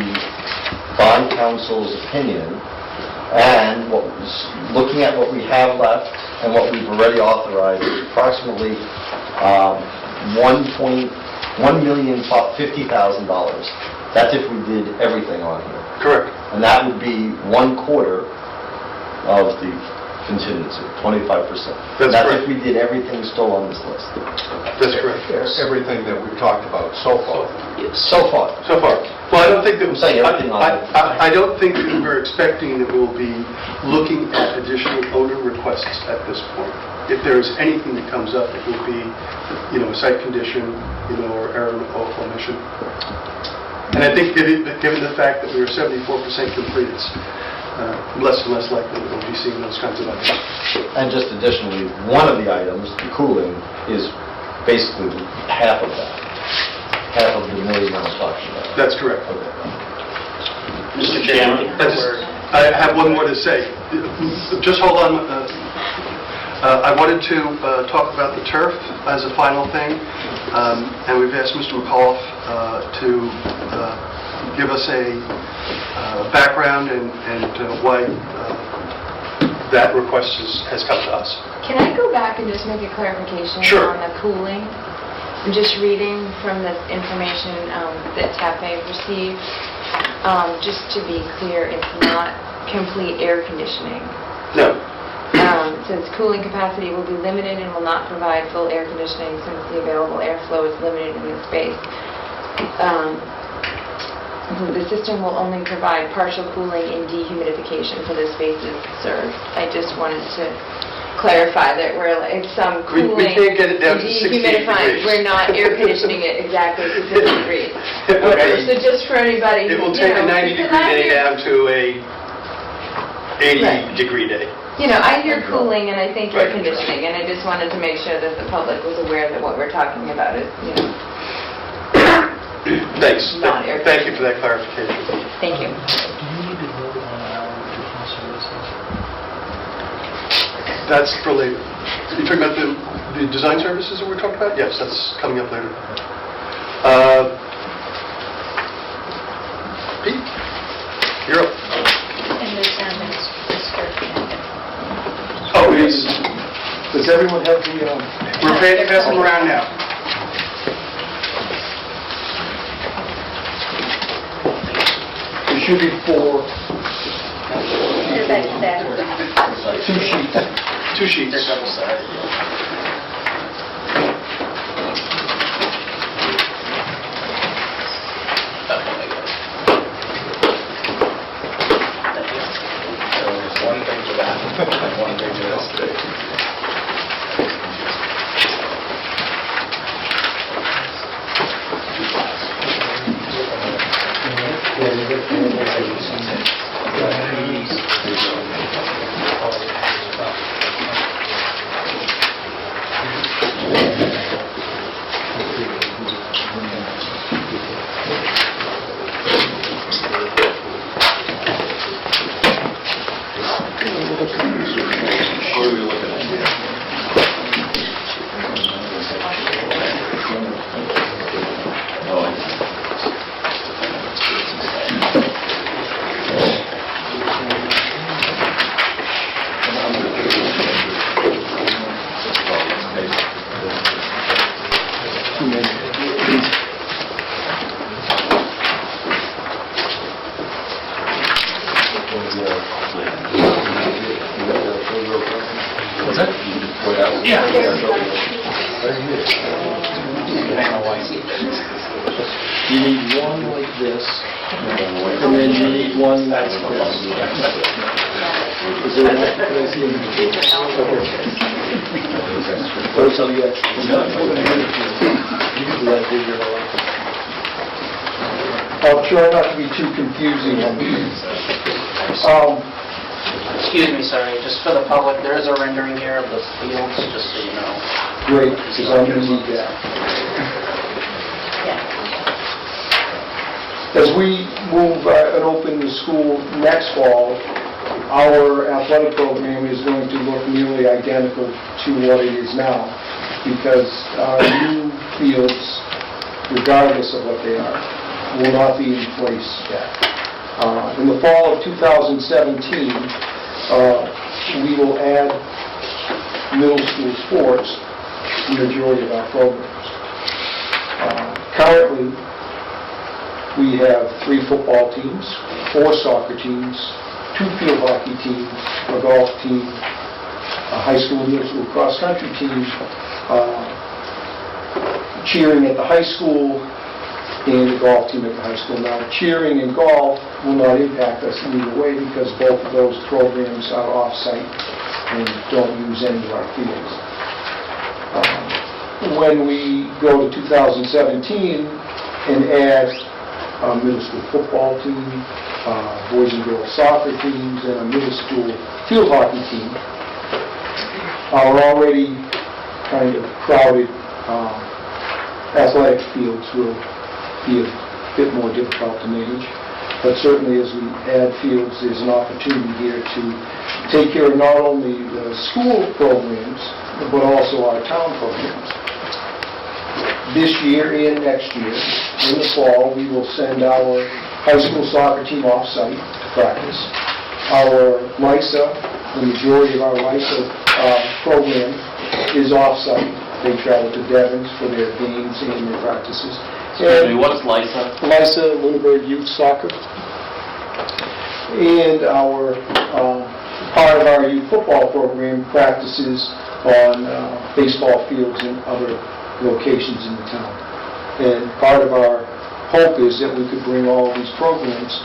bond counsel's opinion, and looking at what we have left and what we've already authorized, is approximately $1,050,000. That's if we did everything on here. Correct. And that would be 1/4 of the contingency, 25%. That's That's correct. if we did everything still on this list. That's correct. Everything that we've talked about so far. So far. So far. Well, I don't think that I'm saying everything on it. I don't think that we're expecting that we'll be looking at additional owner requests at this point. If there is anything that comes up, it will be, a site condition, or error or omission. And I think given the fact that we are 74% complete, it's less and less likely that we'll be seeing those kinds of items. And just additionally, one of the items, the cooling, is basically half of that. Half of the $1 million I was talking about. That's correct. Okay. Mr. Chairman, I have one more to say. Just hold on. I wanted to talk about the turf as a final thing, and we've asked Mr. McAuliffe to give us a background and why that request has come to us. Can I go back and just make a clarification Sure. on the cooling? I'm just reading from the information that TAPE received. Just to be clear, it's not complete air conditioning. No. Since cooling capacity will be limited and will not provide full air conditioning since the available airflow is limited in this space. The system will only provide partial cooling and dehumidification for the spaces served. I just wanted to clarify that it's some We cooling can't get it down to 60 dehumidifying. degrees. We're not air conditioning it exactly to 50 degrees. Okay. So just for anybody, It will take a 90-degree day down to a 80-degree day. I hear cooling and I think air Right. conditioning, and I just wanted to make sure that the public was aware that what we're talking about is, Thanks. Not air Thank you for that clarification. thank you. That's for later. You're talking about the design services that we're talking about? Yes, that's coming up later. Pete, you're up. And there's Mr. Oh, does everyone have the, we're passing around now. There should be 4. That's 2 sheets. 2 sheets. One thing to that, one thing to this. What are we looking at here? Yeah. You need one like this, and then you need one that's this. Is there enough? Can I see them? First, I'll get. I'll try not to be too confusing on these. Excuse me, sorry, just for the public, there is a rendering here of the fields, just so you know. Great, because I'm going to need that. As we move and open the school next fall, our athletic program is going to look nearly identical to what it is now, because our new fields, regardless of what they are, will not be in place yet. In the fall of 2017, we will add middle school sports to the majority of our programs. Currently, we have 3 football teams, 4 soccer teams, 2 field hockey teams, a golf team, a high school and middle school cross-country team, cheering at the high school, and the golf team at the high school. Now, cheering and golf will not impact us in either way because both of those programs are off-site and don't use any of our fields. When we go to 2017 and add a middle school football team, boys and girls soccer teams, and a middle school field hockey team, our already kind of crowded athletic fields will be a bit more difficult to manage. But certainly as we add fields, there's an opportunity here to take care of not only the school programs, but also our town programs. This year and next year, in the fall, we will send our high school soccer team off-site to practice. Our LISA, the majority of our LISA program is off-site. They travel to Devens for their games and their practices. What's LISA? LISA, Lunenburg Youth Soccer. And our part of our youth football program practices on baseball fields and other locations in the town. And part of our hope is that we could bring all these programs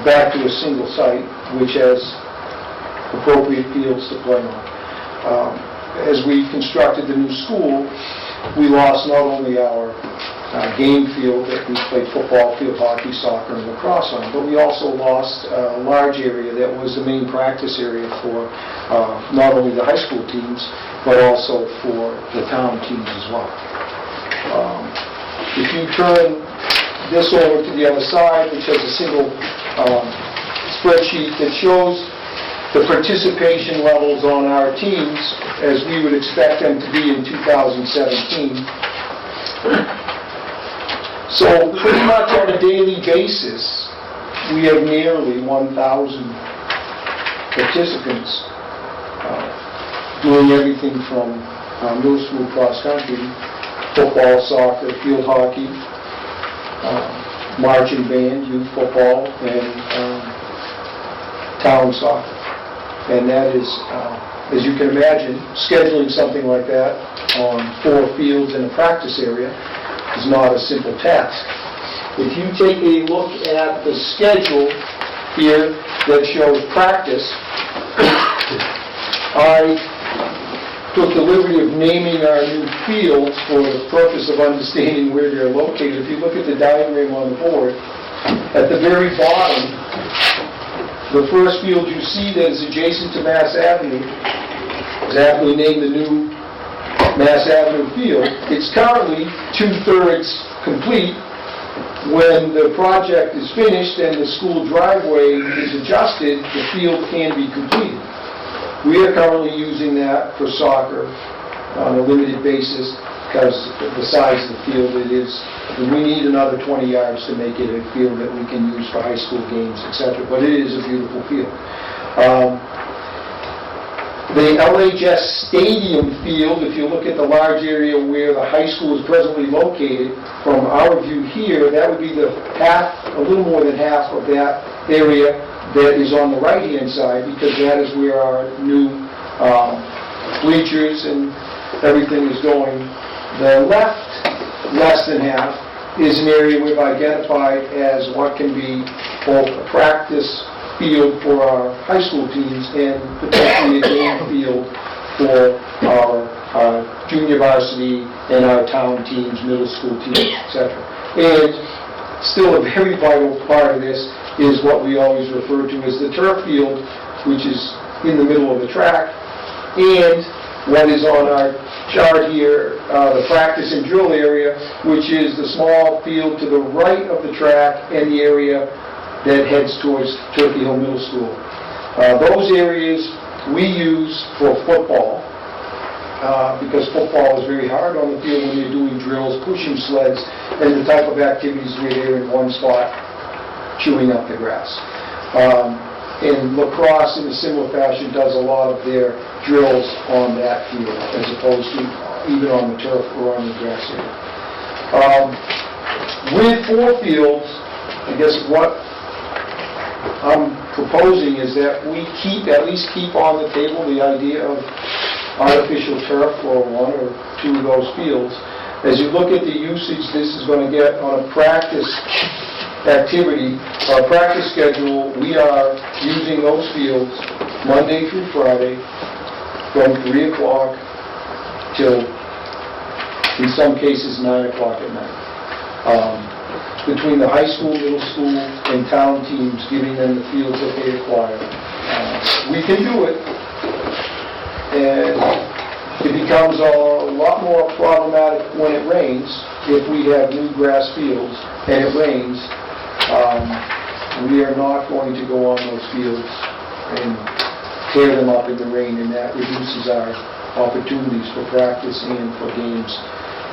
back to a single site, which has appropriate fields to play on. As we constructed the new school, we lost not only our game field that we played football, field hockey, soccer, and lacrosse on, but we also lost a large area that was the main practice area for not only the high school teams, but also for the town teams as well. If you turn this over to the other side, which has a single spreadsheet that shows the participation levels on our teams as we would expect them to be in 2017. So pretty much on a daily basis, we have nearly 1,000 participants doing everything from middle school cross-country, football, soccer, field hockey, marching band, youth football, and town soccer. And that is, as you can imagine, scheduling something like that on 4 fields in a practice area is not a simple task. If you take a look at the schedule here that shows practice, I took the liberty of naming our new fields for the purpose of understanding where they're located. If you look at the diagram on the board, at the very bottom, the first field you see that is adjacent to Mass Avenue is aptly named the new Mass Avenue field. It's currently 2/3 complete. When the project is finished and the school driveway is adjusted, the field can be completed. We are currently using that for soccer on a limited basis because the size of the field it is. And we need another 20 yards to make it a field that we can use for high school games, etc. But it is a beautiful field. The LHS Stadium field, if you look at the large area where the high school is presently located, from our view here, that would be the half, a little more than half of that area that is on the right-hand side, because that is where our new bleachers and everything is going. The left, less than half, is an area we've identified as what can be both a practice field for our high school teams and potentially a game field for our junior varsity and our town teams, middle school teams, etc. And still a very vital part of this is what we always refer to as the turf field, which is in the middle of the track, and what is on our chart here, the practice and drill area, which is the small field to the right of the track and the area that heads towards Turkey Hill Middle School. Those areas we use for football, because football is very hard on the field when you're doing drills, pushing sleds, and the type of activities where they're in one spot chewing up the grass. And lacrosse, in a similar fashion, does a lot of their drills on that field, as opposed to even on the turf or on the grass area. With 4 fields, I guess what I'm proposing is that we at least keep on the table the idea of artificial turf for 1 or 2 of those fields. As you look at the usage this is going to get on a practice activity, our practice schedule, we are using those fields Monday through Friday from 3 o'clock till, in some cases, 9 o'clock at night. Between the high school, middle school, and town teams, giving them the fields that they acquire. We can do it, and it becomes a lot more problematic when it rains. If we have new grass fields and it rains, we are not going to go on those fields and tear them up in the rain, and that reduces our opportunities for practice and for games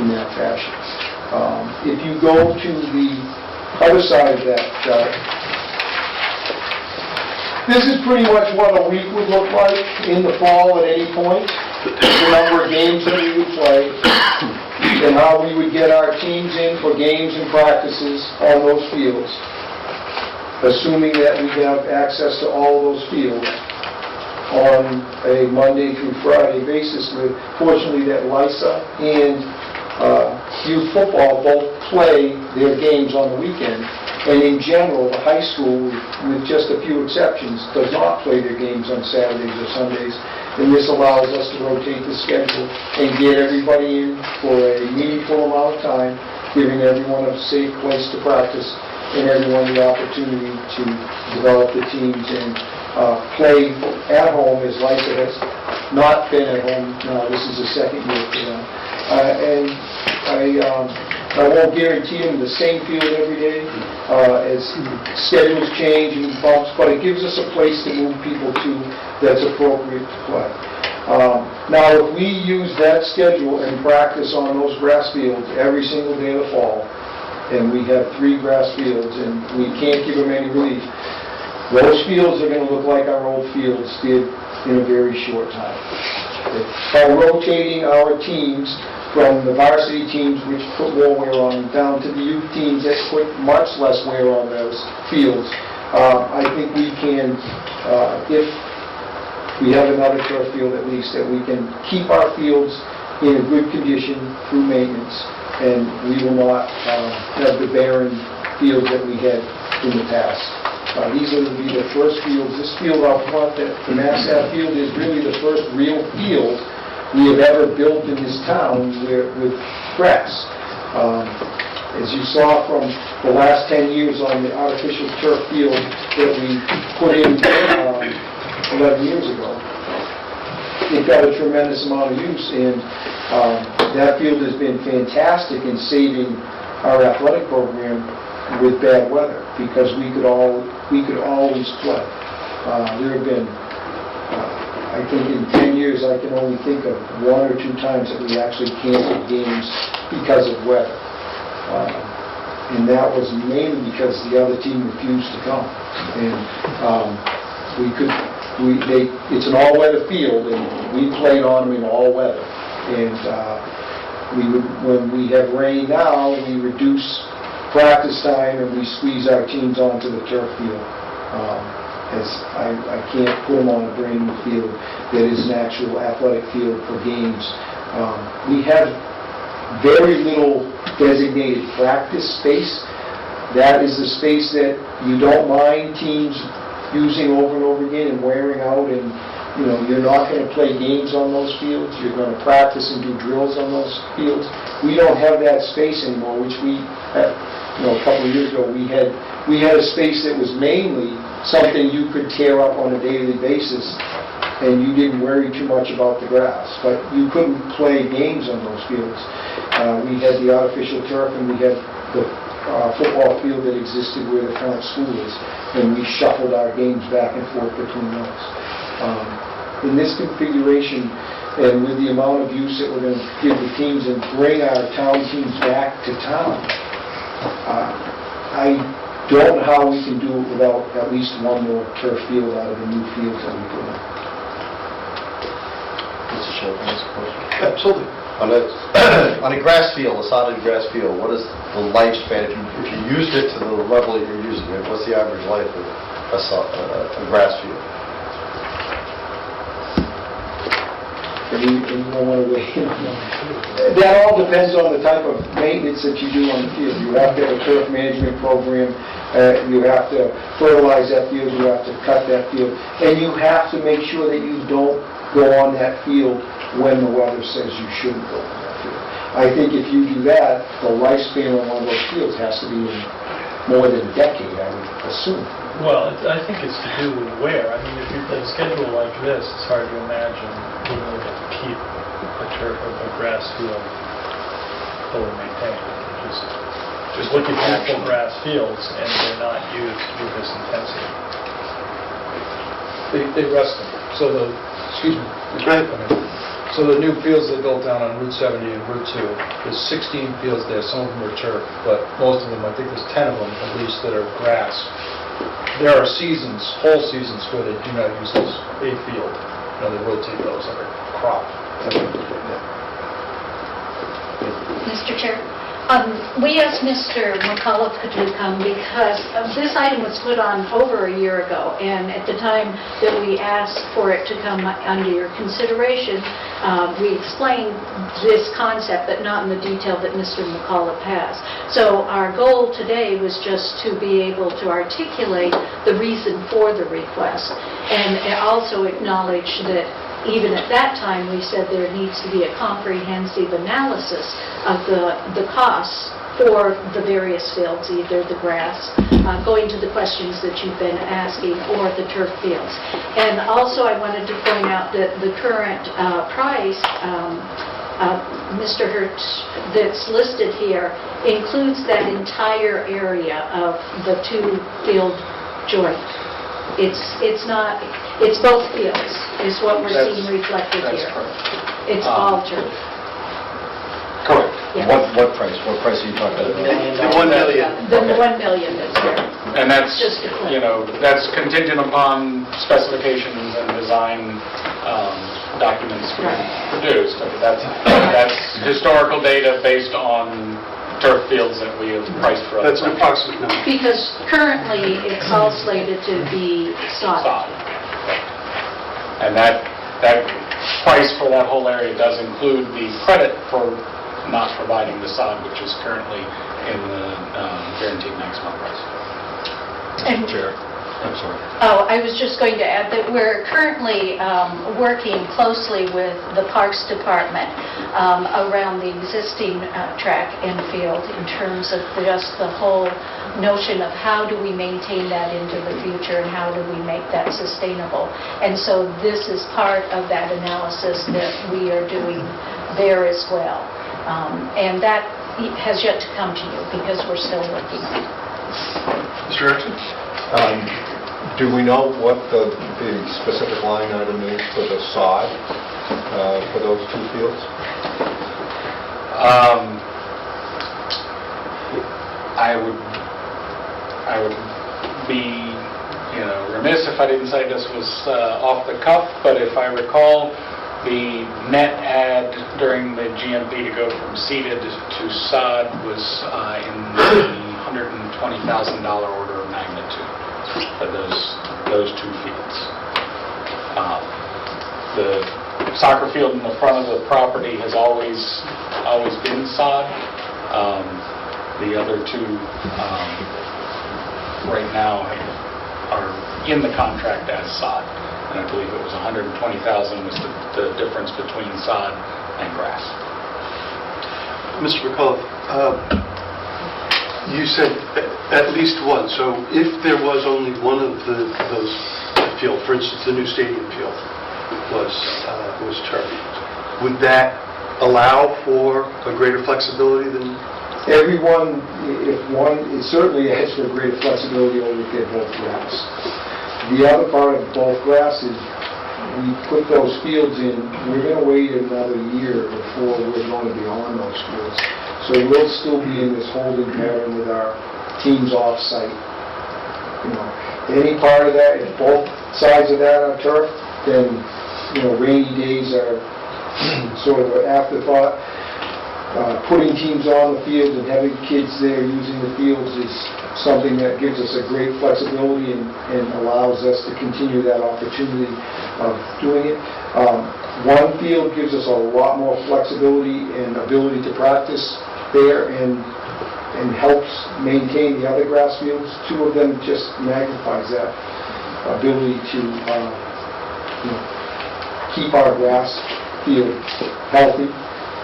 in that fashion. If you go to the other side of that chart, this is pretty much what a week would look like in the fall at any point, the number of games that we would play, and how we would get our teams in for games and practices on those fields, assuming that we have access to all those fields on a Monday through Friday basis. Fortunately, that LISA and youth football both play their games on the weekend, and in general, the high school, with just a few exceptions, does not play their games on Saturdays or Sundays, and this allows us to rotate the schedule and get everybody in for a meaningful amount of time, giving everyone a safe place to practice and everyone the opportunity to develop the teams and play at home, as LISA has not been at home. Now, this is the second year for them. And I won't guarantee them the same field every day as schedules change and bumps, but it gives us a place to move people to that's appropriate to play. Now, if we use that schedule and practice on those grass fields every single day of the fall, and we have 3 grass fields and we can't give them any relief, those fields are going to look like our old fields did in a very short time. By rotating our teams from the varsity teams, which put more wear on them, down to the youth teams that put much less wear on those fields, I think we can, if we have another turf field at least, that we can keep our fields in a good condition through maintenance, and we will not have the barren fields that we had in the past. These will be the first fields. This field out front, the Mass Ave field, is really the first real field we have ever built in this town with grass. As you saw from the last 10 years on the artificial turf field that we put in 11 years ago, it got a tremendous amount of use, and that field has been fantastic in saving our athletic program with bad weather, because we could always play. There have been, I think in 10 years, I can only think of 1 or 2 times that we actually canceled games because of weather. And that was mainly because the other team refused to come. And it's an all-weather field, and we played on them in all weather. And when we have rain now, we reduce practice time and we squeeze our teams onto the turf field. as I can't put them on a brand new field that is an actual athletic field for games. We have very little designated practice space. That is the space that you don't mind teams using over and over again and wearing out, and you're not going to play games on those fields. You're going to practice and do drills on those fields. We don't have that space anymore, which we had, a couple of years ago, we had a space that was mainly something you could tear up on a daily basis, and you didn't worry too much about the grass. But you couldn't play games on those fields. We had the artificial turf, and we had the football field that existed where the current school is, and we shuffled our games back and forth between those. In this configuration, and with the amount of use that we're going to give the teams and bring our town teams back to town, I don't know how we can do it without at least one more turf field out of the new fields that we put in. Mr. Chair, can I ask a question? Absolutely. On a grass field, a solid grass field, what is the lifespan? If you used it to the level that you're using it, what's the average life of a grass field? And you don't want to weigh in on that. That all depends on the type of maintenance that you do on the field. You have to have a turf management program, you have to fertilize that field, you have to cut that field, and you have to make sure that you don't go on that field when the weather says you shouldn't go on that field. I think if you do that, the lifespan on one of those fields has to be more than a decade, I would assume. Well, I think it's to do with where. I mean, if you play a schedule like this, it's hard to imagine being able to keep a grass field fully maintained. Just look at beautiful grass fields, and they're not used with this intensity. They rest them. So excuse me. Go ahead. So the new fields they built down on Route 70 and Route 2, there's 16 fields there. Some of them are turf, but most of them, I think there's 10 of them at least, that are grass. There are seasons, whole seasons, where they do not use this a field. They rotate those like a crop. Mr. Chair, we asked Mr. McCullough to come because this item was put on over a year ago, and at the time that we asked for it to come under your consideration, we explained this concept, but not in the detail that Mr. McCullough has. So our goal today was just to be able to articulate the reason for the request, and also acknowledge that even at that time, we said there needs to be a comprehensive analysis of the costs for the various fields, either the grass, going to the questions that you've been asking, or the turf fields. And also I wanted to point out that the current price, Mr. Hertz, that's listed here, includes that entire area of the two-field joint. It's not, it's both fields, is what we're seeing reflected here. That's correct. It's all turf. Correct. Yes. What price? What price are you talking about? The 1 million. The Okay. 1 million that's there. And that's, Just to clarify. that's contingent upon specifications and design documents being Right. produced. I mean, that's historical data based on turf fields that we have priced for other That's an projects. approximate number. Because currently, it's all slated to be sod. Sod. And that price for that whole area does include the credit for not providing the sod, which is currently in the guaranteed maximum price. And Chair, I'm sorry. Oh, I was just going to add that we're currently working closely with the Parks Department around the existing track and field in terms of just the whole notion of how do we maintain that into the future and how do we make that sustainable. And so this is part of that analysis that we are doing there as well. And that has yet to come to you because we're still working on it. Mr. Erickson? Do we know what the specific line item is for the sod for those two fields? I would be, remiss if I didn't say this was off the cuff, but if I recall, the net add during the GMP to go from seeded to sod was in the $120,000 order of magnitude. for those 2 fields. The soccer field in the front of the property has always been sod. The other 2 right now are in the contract as sod. And I believe it was $120,000 was the difference between sod and grass. Mr. McCullough, you said at least one. So if there was only one of those field, for instance, the new stadium field was turf, would that allow for a greater flexibility than? Everyone, if one, it certainly adds for greater flexibility over if they had both grass. The other part of both grass is we put those fields in, we're going to wait another year before we're going to be on those fields. So we'll still be in this holding pattern with our teams off-site. Any part of that, if both sides of that are turf, then, rainy days are sort of an afterthought. Putting teams on the field and having kids there using the fields is something that gives us a great flexibility and allows us to continue that opportunity of doing it. One field gives us a lot more flexibility and ability to practice there and helps maintain the other grass fields. 2 of them just magnifies that ability to keep our grass field healthy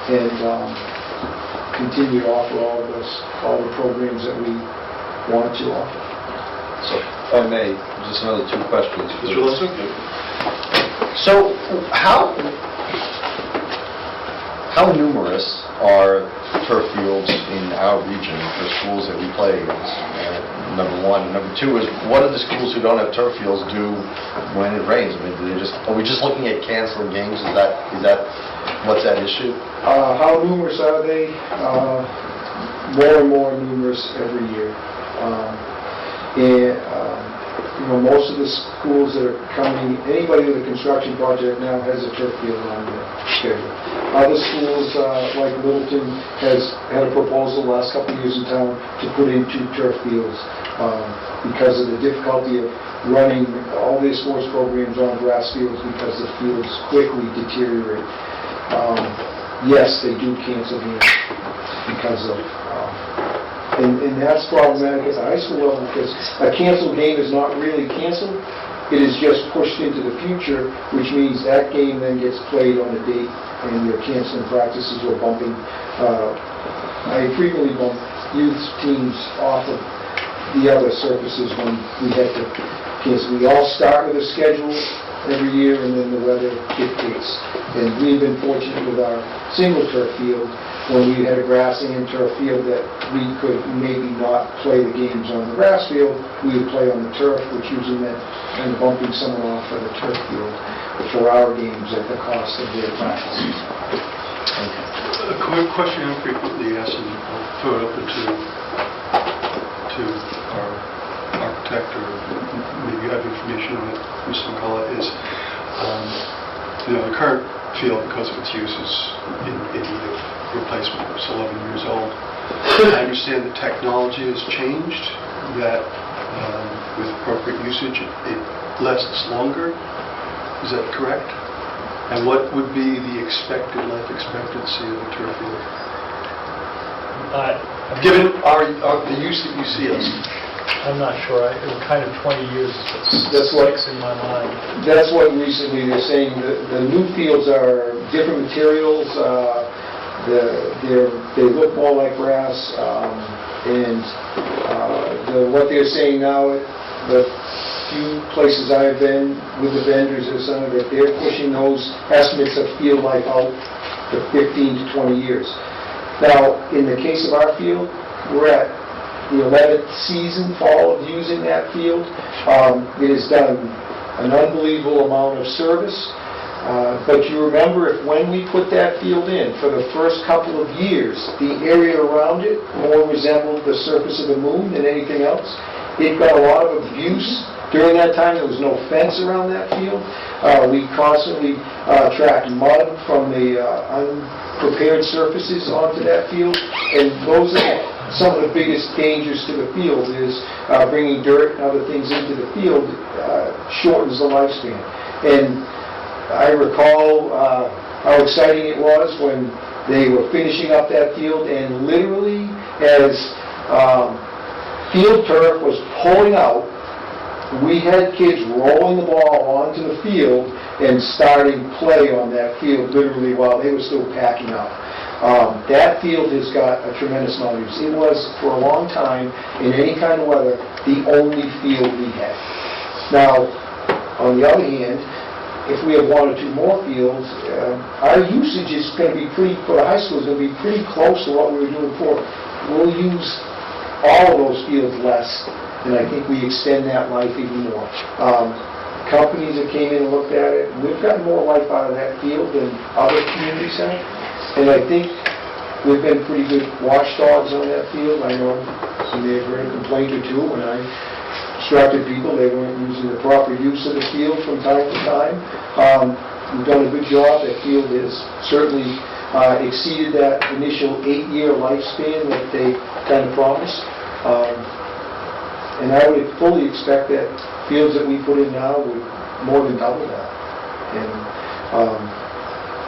and continue to offer all the programs that we want to offer. So, if I may, just another 2 questions. Mr. Lester? So, how numerous are turf fields in our region for schools that we play against? Number 1. Number 2 is, what do the schools who don't have turf fields do when it rains? I mean, are we just looking at canceling games? Is that what's at issue? How numerous are they? More and more numerous every year. Most of the schools that are coming, anybody with a construction project now has a turf field on their schedule. Other schools, like Littleton, has had a proposal the last couple of years in town to put in 2 turf fields because of the difficulty of running all their sports programs on grass fields because the fields quickly deteriorate. Yes, they do cancel games because of, and that's problematic at the high school level because a canceled game is not really canceled. It is just pushed into the future, which means that game then gets played on a date and you're canceling practices or bumping. I frequently bump youth teams off of the other surfaces when we have to cancel. We all start with a schedule every year and then the weather dictates. And we've been fortunate with our single turf field when we had a grass and turf field that we could maybe not play the games on the grass field, we would play on the turf, which usually meant kind of bumping someone off of the turf field for our games at the cost of their practices. A question I'm frequently asked, and I'll throw it open to our architect, or maybe you have information on it, Mr. McCullough, is the current field, because of its use, is in need of replacement. It's 11 years old. I understand the technology has changed, that with appropriate usage it lasts longer. Is that correct? And what would be the expected life expectancy of a turf field? Given the use that you see us. I'm not sure. It was kind of 20 years That's what sticks in my mind. That's what recently they're saying. The new fields are different materials. They look more like grass. What they're saying now, the few places I've been with the vendors or something, that they're pushing those estimates of field life out to 15 to 20 years. Now, in the case of our field, we're at the 11th season, fall of using that field. It has done an unbelievable amount of service. But you remember, when we put that field in, for the first couple of years, the area around it more resembled the surface of the moon than anything else. It got a lot of abuse. During that time, there was no fence around that field. We constantly tracked mud from the unprepared surfaces onto that field. And those are some of the biggest dangers to the field is bringing dirt and other things into the field shortens the lifespan. And I recall how exciting it was when they were finishing up that field, and literally as field turf was pulling out, we had kids rolling the ball onto the field and starting play on that field literally while they were still packing up. That field has got a tremendous amount of use. It was, for a long time, in any kind of weather, the only field we had. Now, on the other hand, if we have one or two more fields, our usage is going to be pretty, for the high school, is going to be pretty close to what we were doing before. We'll use all of those fields less, and I think we extend that life even more. Companies that came in and looked at it, we've gotten more life out of that field than other communities have, and I think we've been pretty good watchdogs on that field. I know you may have heard a complaint or two when I instructed people they weren't using the proper use of the field from time to time. We've done a good job. That field has certainly exceeded that initial 8-year lifespan that they kind of promised. And I would fully expect that fields that we put in now would more than double that. And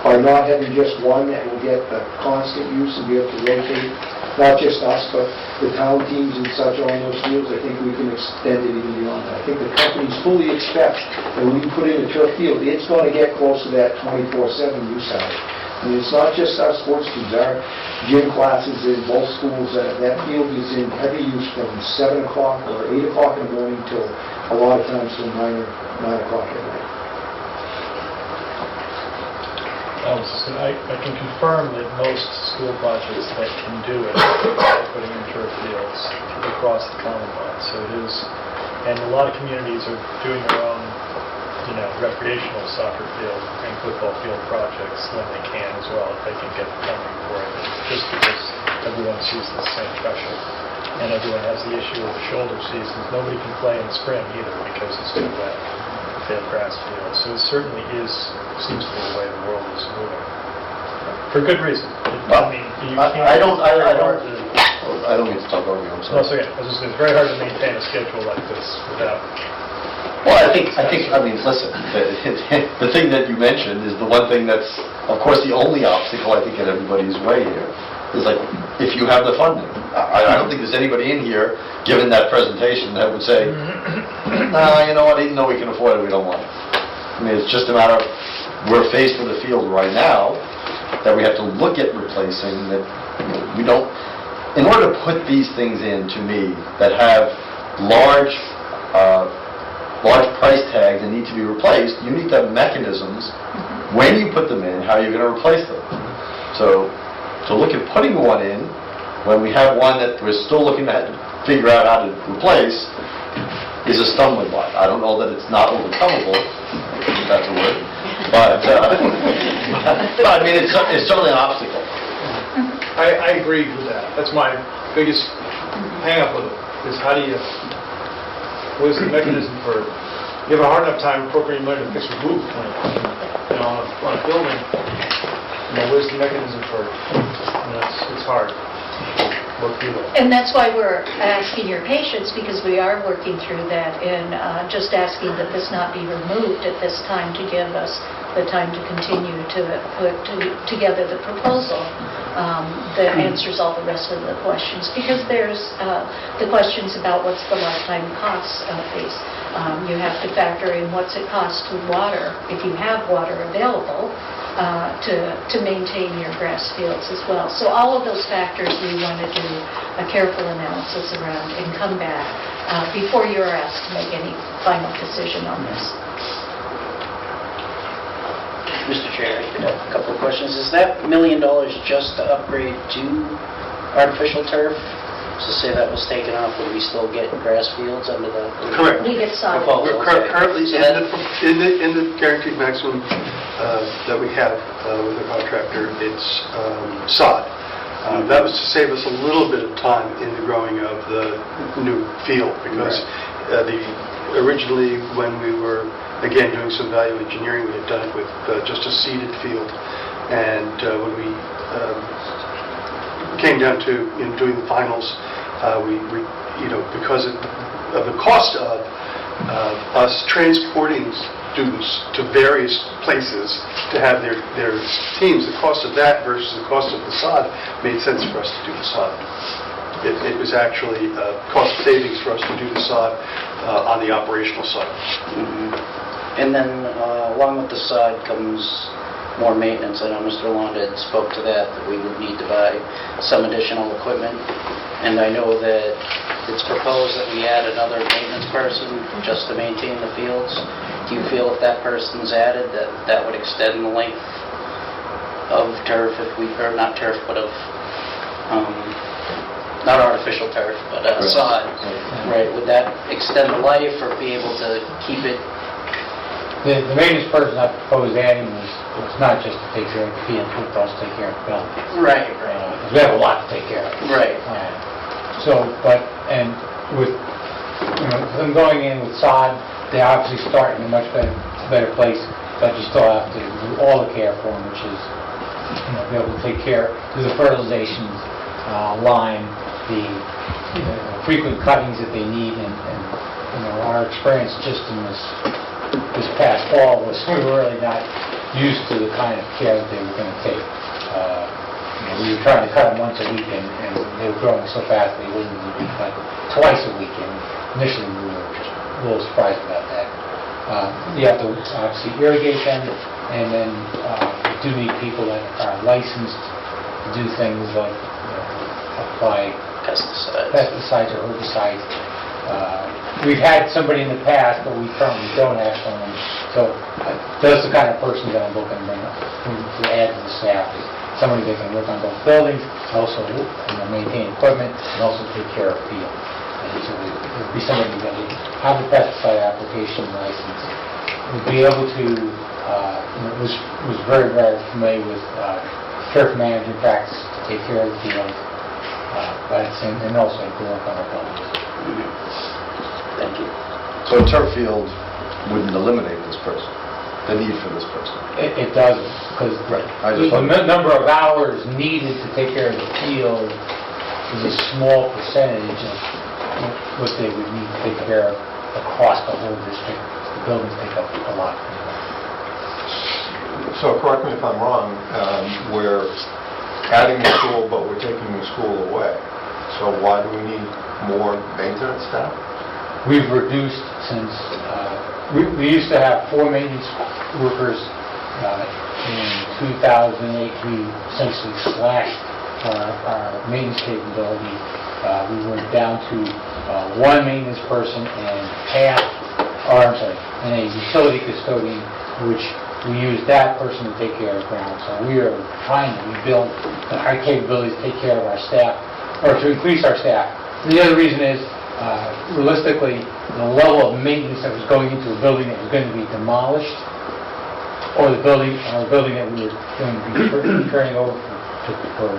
by not having just one that will get the constant use and be able to rotate, not just us, but the town teams and such on those fields, I think we can extend it even beyond that. I think the companies fully expect that when we put in a turf field, it's going to get close to that 24/7 use out of it. And it's not just our sports teams, our gym classes in both schools, that field is in heavy use from 7 o'clock or 8 o'clock in the morning till a lot of times till 9 o'clock at night. I can confirm that most school budgets that can do it are putting in turf fields across the Commonwealth. So it is, and a lot of communities are doing their own, recreational soccer field and football field projects when they can as well, if they can get the funding for it. Just because everyone sees the same pressure, and everyone has the issue of the shoulder seasons. Nobody can play in the spring either because it's too wet. They have grass fields. So it certainly seems to be the way the world is moving. For good reason. I mean, you can't... I don't mean to talk over you, I'm No, sorry. it's okay. It's very hard to maintain a schedule like this without... Well, I mean, listen, the thing that you mentioned is the one thing that's, of course, the only obstacle, I think, in everybody's way here, is like, if you have the funding. I don't think there's anybody in here, given that presentation, that would say, no, you know what, even though we can afford it, we don't want it. I mean, it's just a matter of, we're faced with a field right now that we have to look at replacing, that we don't, in order to put these things in, to me, that have large price tags and need to be replaced, you need to have mechanisms when you put them in, how you're going to replace them. So to look at putting one in when we have one that we're still looking at figure out how to replace is a stumbling block. I don't know that it's not overcomable, if that's a word, but I mean it's certainly an obstacle. I agree with that. That's my biggest hang-up with it, is what is the mechanism for, you have a hard enough time appropriating money to fix a roof on a building, where's the mechanism for it? It's hard. And that's why we're asking your patience, because we are working through that and just asking that this not be removed at this time to give us the time to continue to put together the proposal that answers all the rest of the questions. Because there's the questions about what's the lifetime costs of these. You have to factor in what's it cost to water, if you have water available, to maintain your grass fields as well. So all of those factors we want to do a careful analysis around and come back before you're asked to make any final decision on this. Mr. Chair, a couple of questions. Is that $1 million just to upgrade to artificial turf? So say that was taken off, would we still get grass fields under the... Correct. We get solid. We're currently in the guaranteed maximum that we have with the contractor, it's sod. That was to save us a little bit of time in the growing of the new field, because originally when we were, again, doing some value engineering, we had done it with just a seeded field. And when we came down to, doing the finals, because of the cost of us transporting students to various places to have their teams, the cost of that versus the cost of the sod made sense for us to do the sod. It was actually cost savings for us to do the sod on the operational side. And then along with the sod comes more maintenance. I know Mr. Londa had spoke to that we would need to buy some additional equipment. And I know that it's proposed that we add another maintenance person just to maintain the fields. Do you feel if that person's added that would extend the length of turf, or not turf, but of, not artificial turf, but sod, right? Would that extend the life or be able to keep it? The maintenance person I proposed adding was not just to take care of the field, but also take care of the building. Right. Because we have a lot to take care of. Right. And with them going in with sod, they obviously start in a much better place, but you still have to do all the care for them, which is be able to take care, do the fertilization, lime, the frequent cuttings that they need, and our experience just in this past fall was we were really not used to the kind of care that they were going to take. We were trying to cut them once a week, and they were growing so fast they wouldn't be cut twice a week. And initially, we were just a little surprised about that. You have to obviously irrigate them, and then you do need people that are licensed to do things like apply pesticides or herbicides. We've had somebody in the past, but we currently don't have someone. So that's the kind of person that I'm looking to bring up to add to the staff. Is somebody that can work on both buildings, also maintain equipment, and also take care of field. And so it would be somebody that would have a pesticide application license, would be able to, was very, very familiar with turf management practices to take care of the field, and also to work on our buildings. Thank you. So a turf field wouldn't eliminate this person, the need for this person? It doesn't, because the number of hours needed to take care of the field is a small percentage of what they would need to take care of across the whole district. The buildings take up a lot. So correct me if I'm wrong, we're adding the school, but we're taking the school away. So why do we need more maintenance staff? We've reduced since, we used to have 4 maintenance workers. In 2008, we essentially slashed our maintenance capability. We went down to 1 maintenance person and and a utility custodian, which we use that person to take care of ground. So we are trying to rebuild our capabilities to take care of our staff, or to increase our staff. And the other reason is, realistically, the level of maintenance that was going into a building that was going to be demolished, or the building that we were going to be turning over for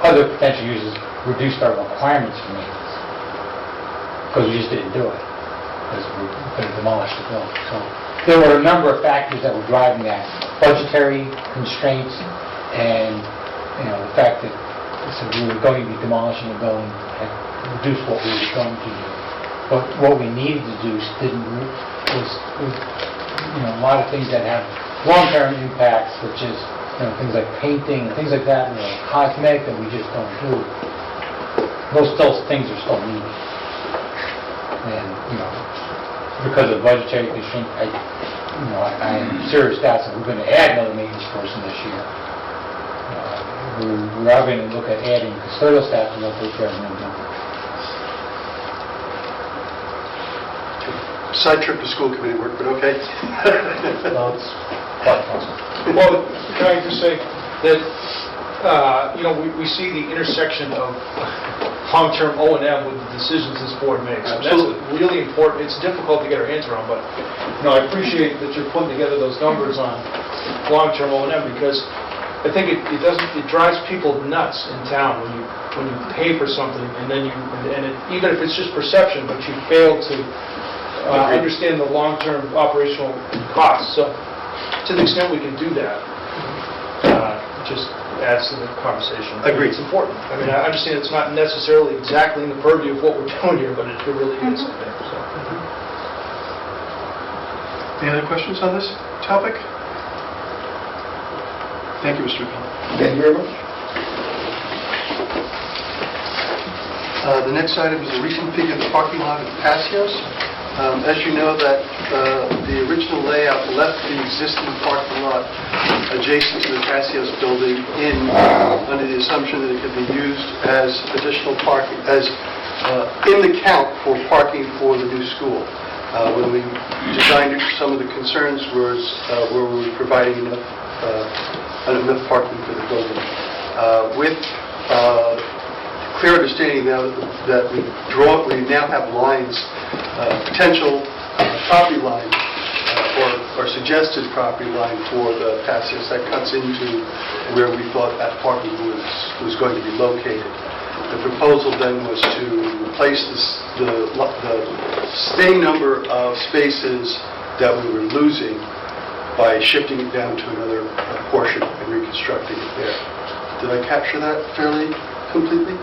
other potential uses, reduced our requirements for maintenance, because we just didn't do it, because we were going to demolish the building. So there were a number of factors that were driving that: budgetary constraints, and the fact that we were going to be demolishing a building had reduced what we were going to do. But what we needed to do was a lot of things that have long-term impacts, which is things like painting, things like that, cosmetic that we just don't do. Those things are still needed. And because of budgetary constraints, I'm serious doubts that we're going to add another maintenance person this year. We are going to look at adding custodial staff to take care of them. Side trip to school committee work, but okay. Well, it's quite possible. Well, can I just say that, we see the intersection of long-term O&M with the decisions this board makes. And that's really important. It's difficult to get our hands around, but, I appreciate that you're putting together those numbers on long-term O&M, because I think it drives people nuts in town when you pay for something, and then even if it's just perception, but you fail to understand the long-term operational costs. So to the extent we can do that, just adds to the conversation. Agreed. It's important. I mean, I understand it's not necessarily exactly in the purview of what we're doing here, but it really is, I think, so. Any other questions on this topic? Thank you, Mr. McCullough. Thank you very much. The next item is a reconfigure of the parking lot at Passios. As you know, that the original layout left the existing parking lot adjacent to the Passios building under the assumption that it could be used as additional parking, in the count for parking for the new school. When we designed it, some of the concerns was were we providing enough parking for the building. With clear understanding now that we now have lines, potential property line or suggested property line for the Passios that cuts into where we thought that parking was going to be located. The proposal then was to replace the same number of spaces that we were losing by shifting it down to another portion and reconstructing it there. Did I capture that fairly completely?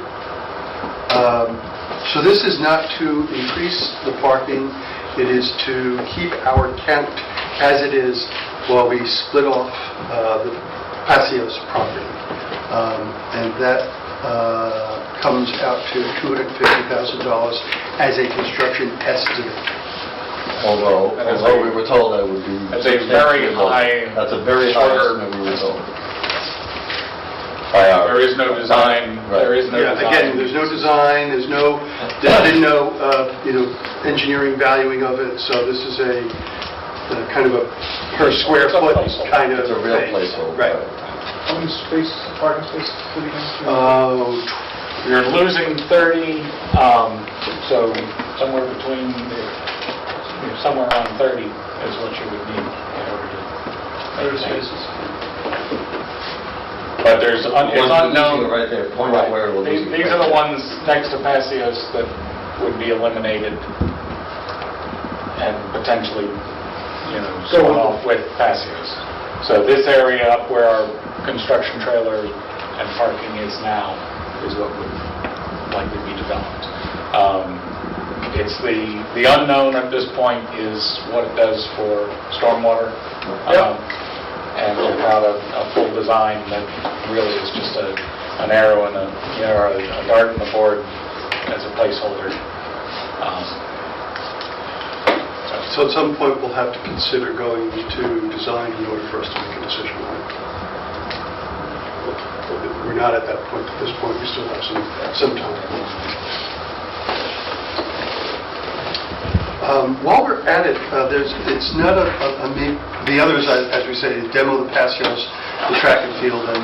So this is not to increase the parking, it is to keep our count as it is while we split off the Passios property. And that comes out to $250,000 as a construction estimate. Although we were told that would be... That's a very high... That's a very high estimate we were told. There is no design. Right. There is no design. Again, there's no design, there's been no engineering valuing of it, so this is a kind of a per square foot kind of It's a real thing. placeholder. Right. How many parking spaces could we You're losing 30, so somewhere between, somewhere around 30 is what you would need in order to... 30 spaces. But it's unknown... Right there, point out where we're losing. These are the ones next to Passios that would be eliminated and potentially, going off with Passios. So this area up where our construction trailer and parking is now is what would likely be developed. It's the unknown at this point is what it does for stormwater. And without a full design that really is just an arrow and a dart in the board as a placeholder. So at some point, we'll have to consider going to design in order for us to make a decision on it. We're not at that point. At this point, we still have some time. While we're at it, it's not the others, as we say, demo the Passios, the track and field, and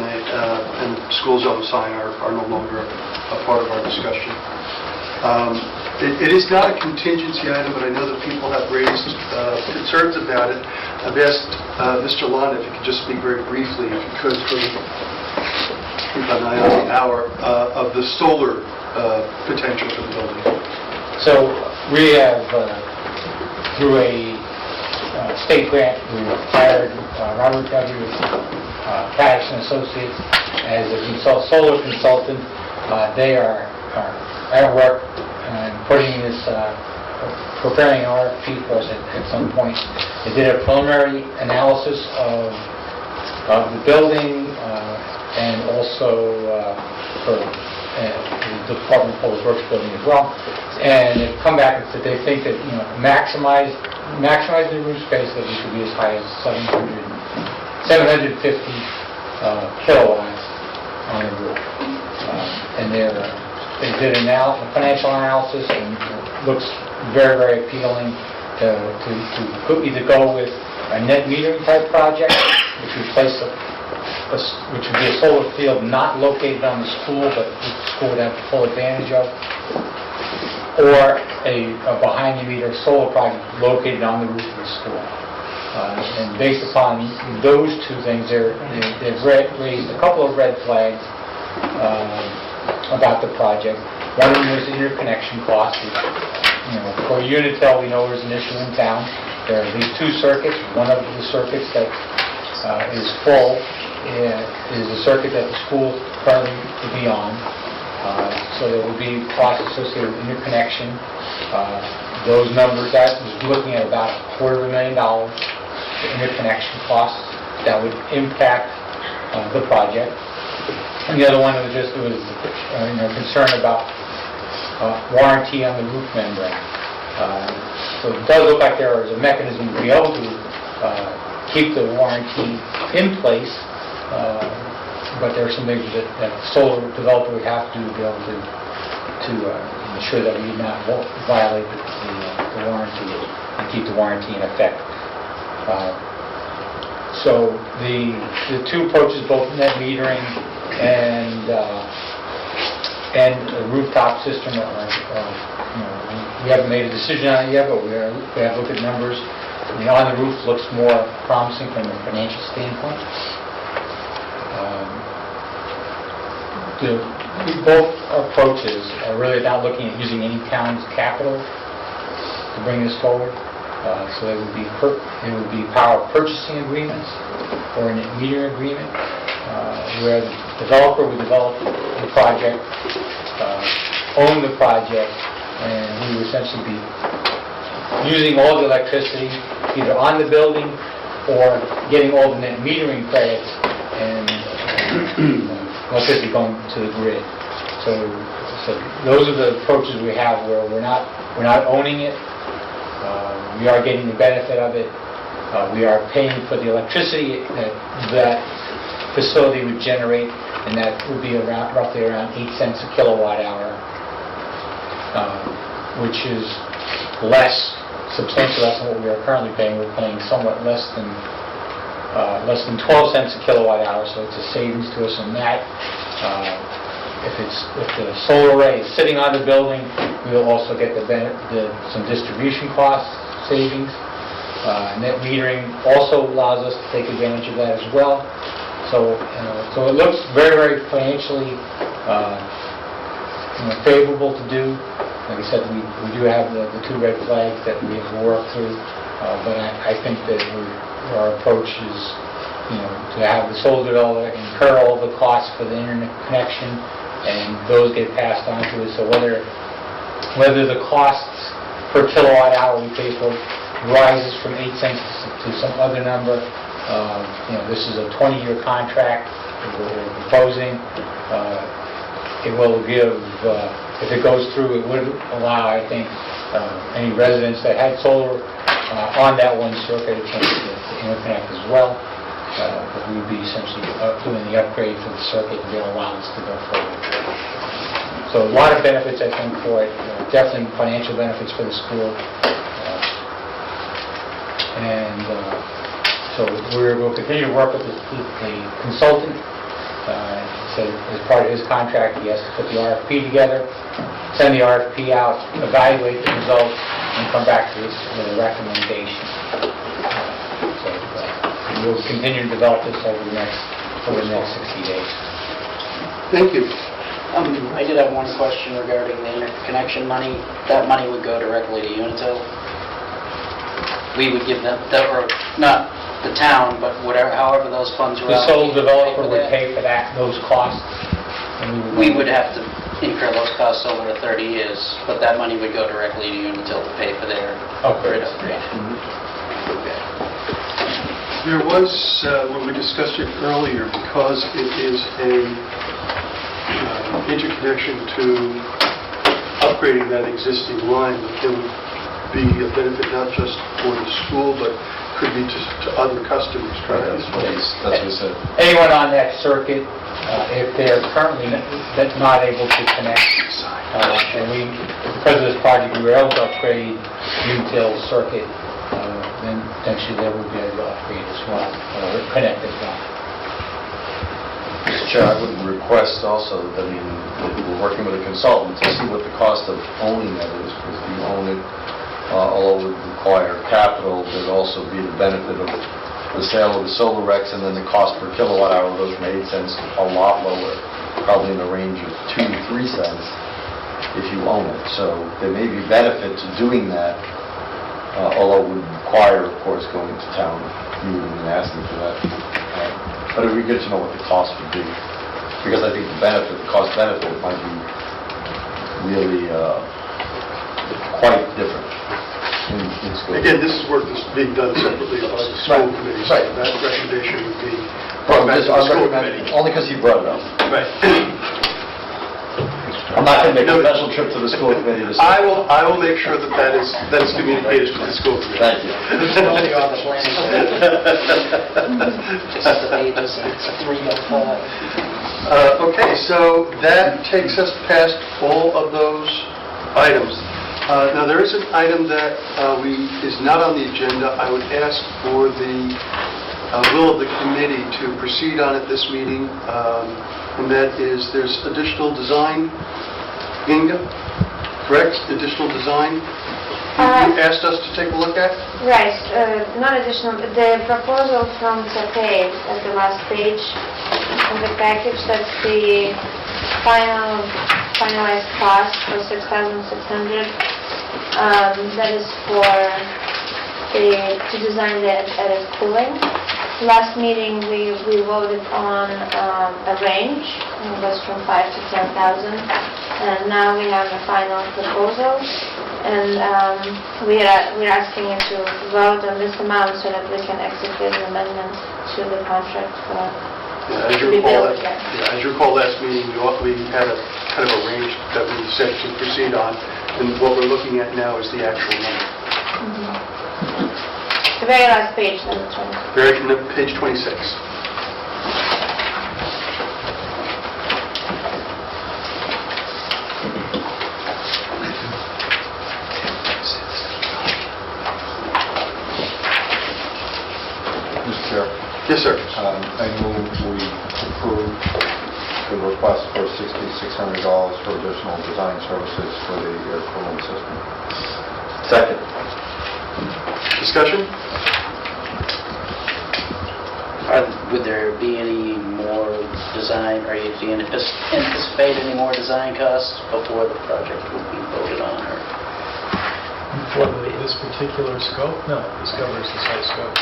the school zone sign are no longer a part of our discussion. It is not a contingency item, but I know that people have raised concerns about it. I've asked Mr. Lund if he could just speak very briefly, if he could, for keep an eye on the hour, of the solar potential for the building. So we have, through a state grant, we hired Robert W. Patterson Associates as a solar consultant. They are at work and putting this, preparing an RFP for us at some point. They did a preliminary analysis of the building and also for the Department of Public Works building as well. And they've come back and said they think that maximize the roof space, that we could be as high as 750 kilowatts on the roof. And they did a financial analysis, and it looks very, very appealing to either go with a net metering type project, which would be a solar field not located on the school, but the school would have full advantage of, or a behind-the-meter solar project located on the roof of the school. And based upon those two things, they've raised a couple of red flags about the project. One of them was the interconnection cost. For Unitel, we know there's an issue in town. There are these two circuits. One of the circuits that is full is a circuit that the school currently will be on. So there will be costs associated with interconnection. Those numbers, that was looking at about $250,000 for interconnection costs that would impact the project. And the other one was just concern about warranty on the roof membrane. So it does look like there is a mechanism to be able to keep the warranty in place, but there are some things that the solar developer would have to do to be able to ensure that we do not violate the warranty and keep the warranty in effect. So the two approaches, both net metering and a rooftop system, we haven't made a decision on it yet, but we have looked at numbers. On the roof looks more promising from a financial standpoint. Both approaches are really not looking at using any town's capital to bring this forward. So it would be power purchasing agreements or a net metering agreement, where the developer would develop the project, own the project, and we would essentially be using all the electricity either on the building or getting all the net metering credits and electricity going to the grid. So those are the approaches we have where we're not owning it. We are getting the benefit of it. We are paying for the electricity that facility would generate, and that would be roughly around 8 cents a kilowatt hour, which is substantially less than what we are currently paying. We're paying somewhat less than 12 cents a kilowatt hour, so it's a savings to us on that. If the solar array is sitting on the building, we will also get some distribution cost savings. Net metering also allows us to take advantage of that as well. So it looks very, very financially favorable to do. Like I said, we do have the two red flags that we have to work through, but I think that our approach is, to have the solar developer incur all the costs for the internet connection, and those get passed on to us. So whether the costs per kilowatt hour we pay for rises from 8 cents to some other number, this is a 20-year contract that we're proposing. It will give, if it goes through, it would allow, I think, any residents that had solar on that one circuit a chance to interconnect as well. But we would be essentially doing the upgrade for the circuit to be able to allow us to go forward. So a lot of benefits, I think, for it. Definitely financial benefits for the school. So we'll continue to work with the consultant. So as part of his contract, he has to put the RFP together, send the RFP out, evaluate the results, and come back to us with a recommendation. We'll continue to develop this over the next 60 days. Thank you. I did have one question regarding the interconnection money. That money would go directly to Unitil. We would give them, or not the town, but however those funds were The allocated. sole developer would pay for those costs. And We would have to incur those costs over the 30 years, but that money would go directly to Unitil to pay for their grid upgrade. Okay. There was, when we discussed it earlier, because it is a interconnection to upgrading that existing line, there would be a benefit not just for the school, but could be to other customers, correct? That's what he said. anyone on that circuit, if they're currently not able to connect, and because of this project, we were able to upgrade Unitil's circuit, then potentially they would be able to upgrade as well, or connect as well. Mr. Chair, I would request also that, we're working with a consultant to see what the cost of owning that is, because if you own it, although it would require capital, there'd also be the benefit of the sale of the solar RECs, and then the cost per kilowatt hour goes from 8 cents a lot lower, probably in the range of 2 to 3 cents if you own it. So there may be benefit to doing that, although it would require, of course, going to town meeting and asking for that But it would be good to know what the cost would be, because I think the cost benefit might be really quite different in school. Again, this is work that's being done separately by the school committee, so Right. that recommendation would be Well, brought back to the school committee. only because he brought it up. Right. I'm not going to make a special trip to the school committee this I will make sure that is communicated to the school committee. Thank you. It's only on the planning board. Just the pages, it's 305. Okay, so that takes us past all of those items. Now, there is an item that is not on the agenda. I would ask for the will of the committee to proceed on at this meeting, and that is there's additional design. Inga, correct? Additional design you asked us to take a look at? Right, not additional, the proposal from Tapé at the last page of the package, that's the finalized cost for $6,600. That is to design the added cooling. Last meeting, we voted on a range, it was from 5,000 to 10,000, and now we have a final proposal, and we're asking you to vote on this amount so that we can execute an amendment to the contract As to you be built recall, again. as you recall, last meeting, we had a kind of a range that we said to proceed on, and what we're looking at now is the actual number. The very last page, number 20. Page 26. Mr. Chair, Yes, sir. I move we approve the request for $6,600 for additional design services for the air cooling system. second. Discussion? Would there be any more design, or do you anticipate any more design costs before the project will be voted on? Or For this particular scope? No, this covers this whole scope.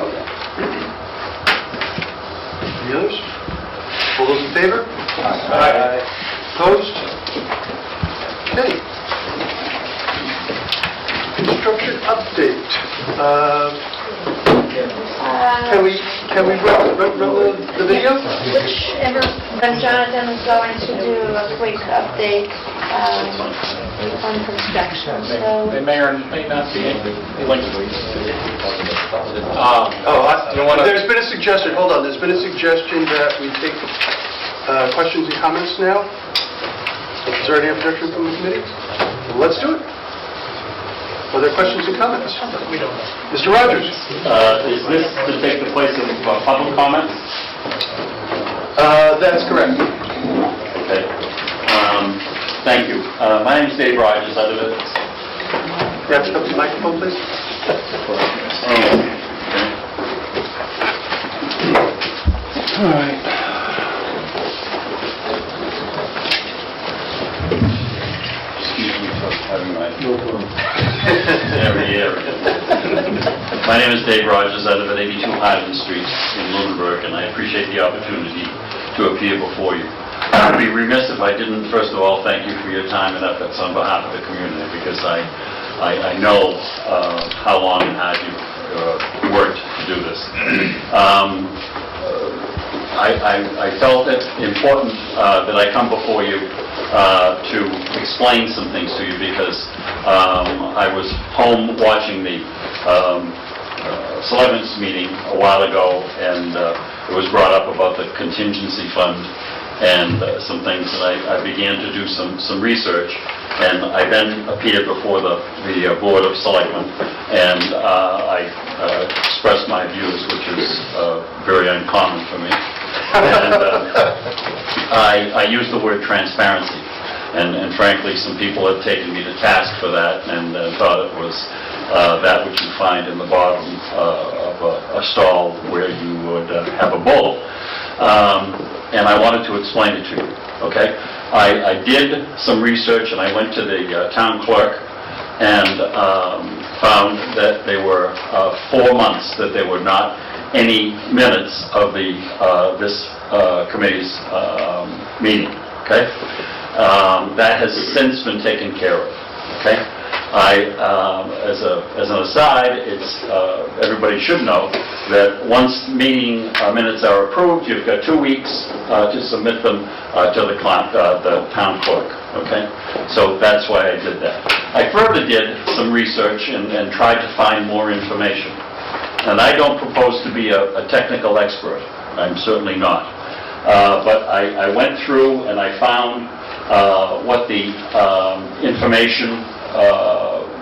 okay. Any others? All those in favor? Aye. Opposed? Okay. Construction update. Can we run the video? Whichever, then Jonathan is going to do a quick update on construction, so... They may or may not be linked. There's been a suggestion, hold on, there's been a suggestion that we take questions and comments now. Is there any objection from the committee? Well, let's do it. Are there questions and comments? We don't know. Mr. Rogers? Is this to take the place of public comment? That's correct. Okay. Thank you. My name is Dave Rogers. I live at... You have to come to the microphone, please. All right. Excuse me for having my... My name is Dave Rogers. I live at 82 Highland Street in Lunenburg, and I appreciate the opportunity to appear before you. I would be remiss if I didn't, first of all, thank you for your time and efforts on behalf of the community, because I know how long and hard you've worked to do this. I felt it important that I come before you to explain some things to you, because I was home watching the Selectmen's meeting a while ago, and it was brought up about the contingency fund and some things, and I began to do some research, and I then appeared before the Board of Selectmen, and I expressed my views, which is very uncommon for me. And I used the word transparency, and frankly, some people have taken me to task for that, and thought it was that which you find in the bottom of a stall where you would have a bowl. And I wanted to explain it to you, okay? I did some research, and I went to the town clerk, and found that they were 4 months, that there were not any minutes of this committee's meeting, okay? That has since been taken care of, okay? As an aside, everybody should know that once meeting minutes are approved, you've got 2 weeks to submit them to the town clerk, okay? So that's why I did that. I further did some research and tried to find more information. And I don't propose to be a technical expert. I'm certainly not. But I went through and I found what the information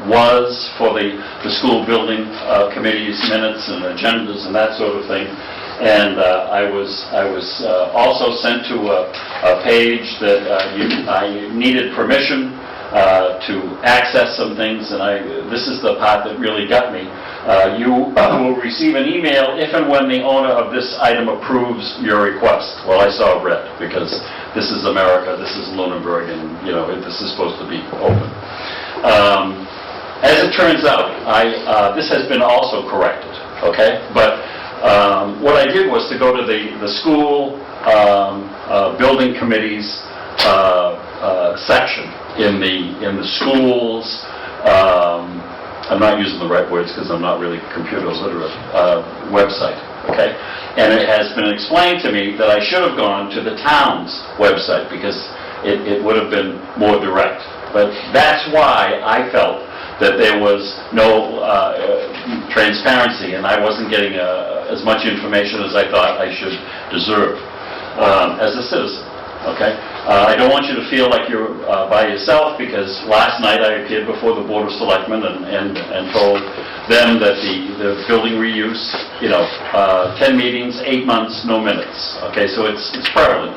was for the school building committee's minutes and agendas and that sort of thing. And I was also sent to a page that I needed permission to access some things, and this is the part that really got me. You will receive an email if and when the owner of this item approves your request. Well, I saw red because this is America, this is Lunenburg, and this is supposed to be open. As it turns out, this has been also corrected, okay? But what I did was to go to the school building committee's section in the schools. I'm not using the right words because I'm not really computer literate. Website, okay? And it has been explained to me that I should have gone to the town's website because it would have been more direct. But that's why I felt that there was no transparency and I wasn't getting as much information as I thought I should deserve as a citizen, okay? I don't want you to feel like you're by yourself because last night I appeared before the Board of Selectmen and told them that the building reuse, 10 meetings, 8 months, no minutes, okay? So it's prevalent.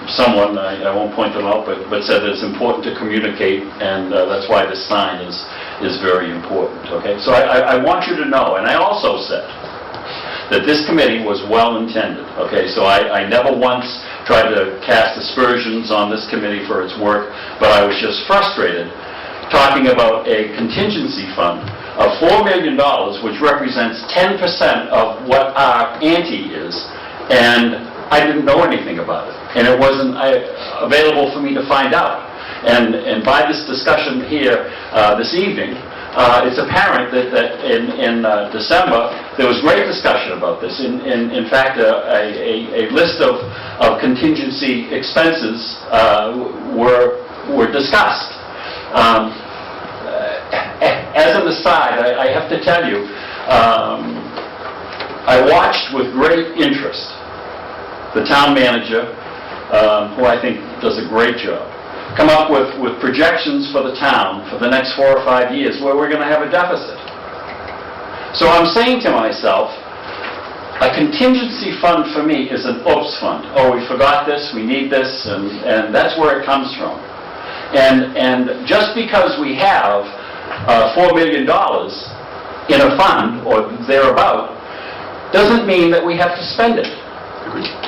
Someone, I won't point them out, but said that it's important to communicate, and that's why this sign is very important, okay? So I want you to know, and I also said that this committee was well-intended, okay? So I never once tried to cast aspersions on this committee for its work, but I was just frustrated talking about a contingency fund of $4 million, which represents 10% of what our ante is, and I didn't know anything about it, and it wasn't available for me to find out. And by this discussion here this evening, it's apparent that in December, there was great discussion about this. In fact, a list of contingency expenses were discussed. As an aside, I have to tell you, I watched with great interest the town manager, who I think does a great job, come up with projections for the town for the next 4 or 5 years where we're going to have a deficit. So I'm saying to myself, a contingency fund for me is an oops fund. Oh, we forgot this, we need this, and that's where it comes from. And just because we have $4 million in a fund or thereabout doesn't mean that we have to spend it.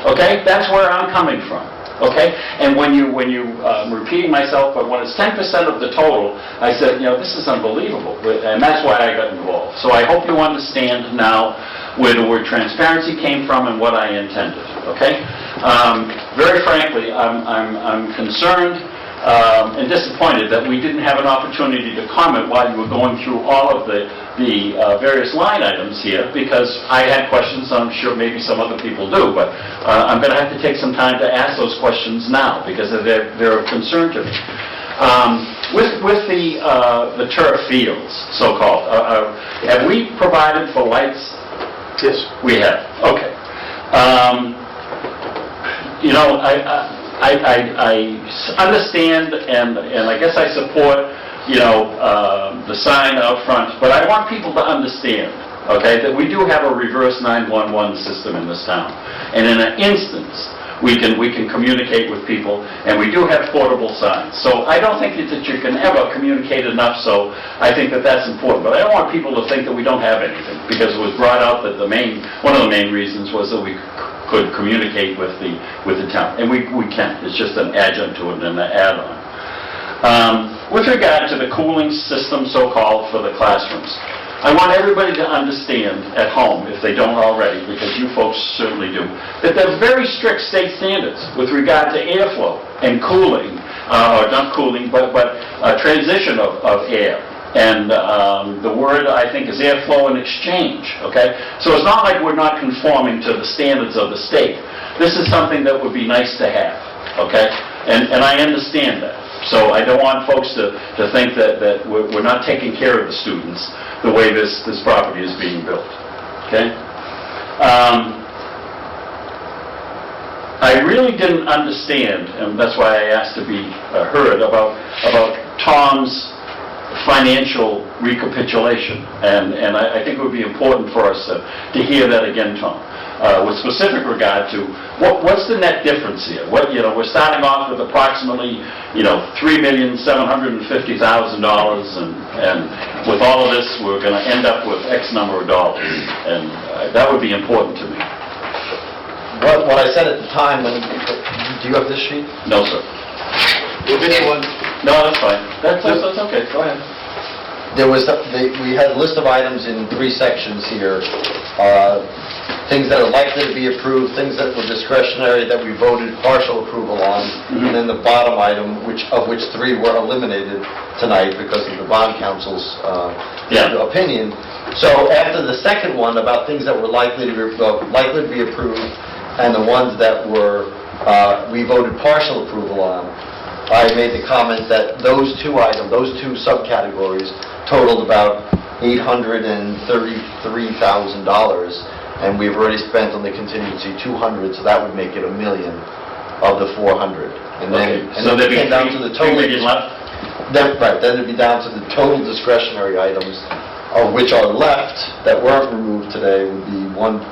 Okay? That's where I'm coming from. Okay? And when I'm repeating myself, but when it's 10% of the total, I said, this is unbelievable. And that's why I got involved. So I hope you understand now where the word transparency came from and what I intended. Okay? Very frankly, I'm concerned and disappointed that we didn't have an opportunity to comment while you were going through all of the various line items here, because I had questions. I'm sure maybe some other people do, but I'm going to have to take some time to ask those questions now because they're of concern to me. With the turf fields, so-called, have we provided for lights? Yes. We have. Okay. I understand and I guess I support, the sign out front, but I want people to understand, okay, that we do have a reverse 911 system in this town. And in an instance, we can communicate with people, and we do have portable signs. So I don't think that you can ever communicate enough, so I think that that's important. But I don't want people to think that we don't have anything, because it was brought out that one of the main reasons was that we could communicate with the town. And we can. It's just an adjunct to it and an add-on. With regard to the cooling system, so-called, for the classrooms, I want everybody to understand at home, if they don't already, because you folks certainly do, that there are very strict state standards with regard to airflow and cooling, or not cooling, but transition of air. And the word, I think, is airflow and exchange, okay? So it's not like we're not conforming to the standards of the state. This is something that would be nice to have, okay? And I understand that. So I don't want folks to think that we're not taking care of the students the way this property is being built, okay? I really didn't understand, and that's why I asked to be heard, about Tom's financial recapitulation. And I think it would be important for us to hear that again, Tom, with specific regard to what's the net difference here? We're starting off with approximately, $3,750,000, and with all of this, we're going to end up with X number of dollars, and that would be important to me. What I said at the time, do you have this sheet? No, sir. No, that's fine. That's okay. Go ahead. We had a list of items in 3 sections here. Things that are likely to be approved, things that were discretionary that we voted partial approval on, and then the bottom item, of which 3 were eliminated tonight because of the bond council's opinion. So after the second one about things that were likely to be approved and the ones that were we voted partial approval on, I made the comment that those 2 items, those 2 subcategories totaled about $833,000. And we've already spent on the contingency $200, so that would make it $1 million of the $400. And then, so there'd be it came down to the total. $3 million left? Right, then it'd be down to the total discretionary items, of which are left that weren't removed today would be 1.2.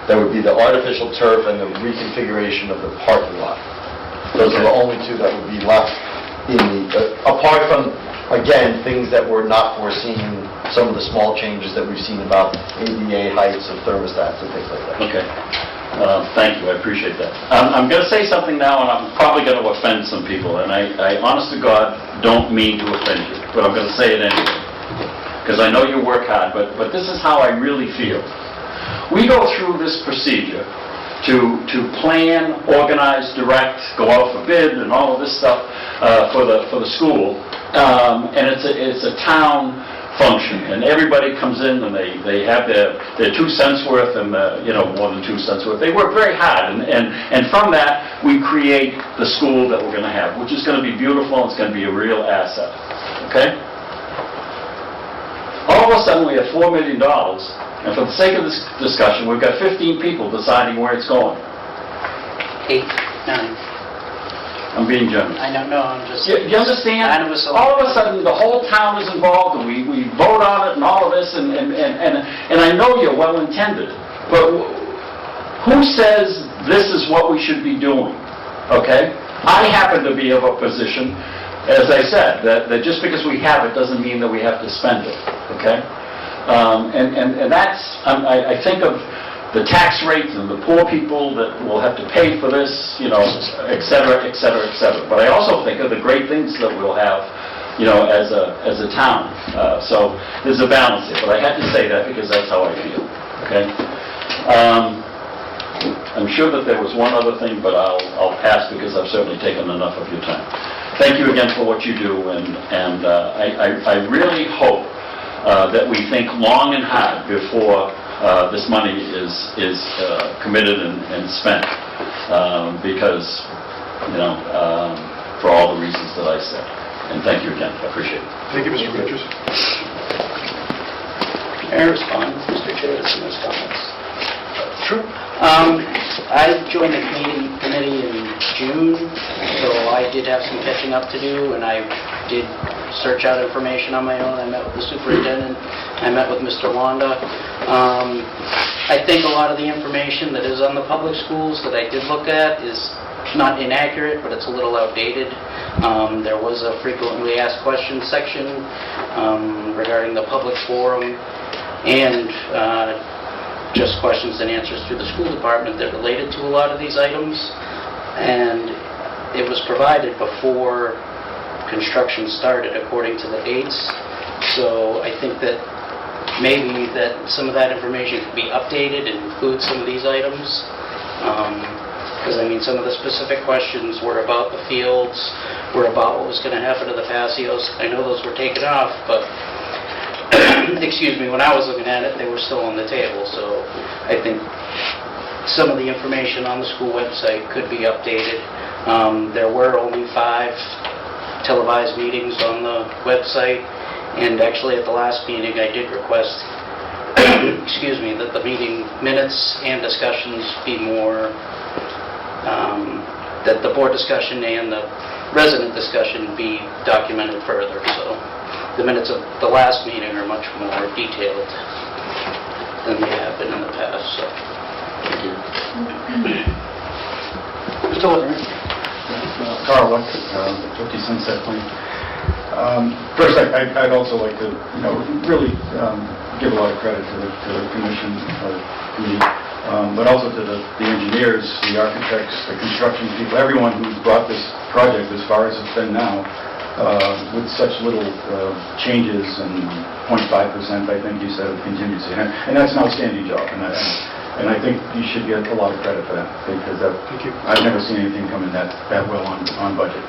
That would be the artificial turf and the reconfiguration of the parking lot. Those are the only 2 that would be left in the, apart from, again, things that were not foreseen, some of the small changes that we've seen about ADA heights of thermostats and things like that. Okay. Thank you. I appreciate that. I'm going to say something now, and I'm probably going to offend some people, and I honest to God, don't mean to offend you, but I'm going to say it anyway, because I know you work hard, but this is how I really feel. We go through this procedure to plan, organize, direct, go out for bid, and all of this stuff for the school. And it's a town function, and everybody comes in and they have their 2 cents worth, and more than 2 cents worth. They work very hard, and from that we create the school that we're going to have, which is going to be beautiful, and it's going to be a real asset. Okay? All of a sudden we have $4 million, and for the sake of this discussion, we've got 15 people deciding where it's going. 8, 9. I'm being generous. I don't know, I'm just... You understand? All of a sudden, the whole town is involved, and we vote on it and all of this, and I know you're well-intended, but who says this is what we should be doing? Okay? I happen to be of a position, as I said, that just because we have it doesn't mean that we have to spend it. Okay? And that's, I think of the tax rates and the poor people that will have to pay for this, et cetera, et cetera, et cetera. But I also think of the great things that we'll have, as a town. So there's a balance here. But I had to say that because that's how I feel. Okay? I'm sure that there was one other thing, but I'll pass because I've certainly taken enough of your time. Thank you again for what you do, and I really hope that we think long and hard before this money is committed and spent, because, for all the reasons that I said. And thank you again. I appreciate it. Thank you, Mr. Rogers. May I respond, Mr. Chair, to those comments? Sure. I joined the committee in June, so I did have some catching up to do, and I did search out information on my own. I met with the superintendent. I met with Mr. Wanda. I think a lot of the information that is on the public schools that I did look at is not inaccurate, but it's a little outdated. There was a frequently asked questions section regarding the public forum, and just questions and answers through the school department that related to a lot of these items. And it was provided before construction started according to the dates. So I think that maybe that some of that information could be updated and include some of these items. Because, I mean, some of the specific questions were about the fields, were about what was going to happen to the patios. I know those were taken off, but, excuse me, when I was looking at it, they were still on the table. So I think some of the information on the school website could be updated. There were only 5 televised meetings on the website, and actually at the last meeting, I did request, excuse me, that the meeting minutes and discussions be more, that the board discussion and the resident discussion be documented further. So the minutes of the last meeting are much more detailed than they have been in the past. So. Thank you. Mr. Whitmer. Carl Electric, 50 Sunset Lane. First, I'd also like to, really give a lot of credit to the commission, committee, but also to the engineers, the architects, the construction people, everyone who brought this project as far as it's been now, with such little changes and 0.5%, I think you said, of contingency. And that's an outstanding job, and I think you should get a lot of credit for that, because I've never seen anything come in that well on budget.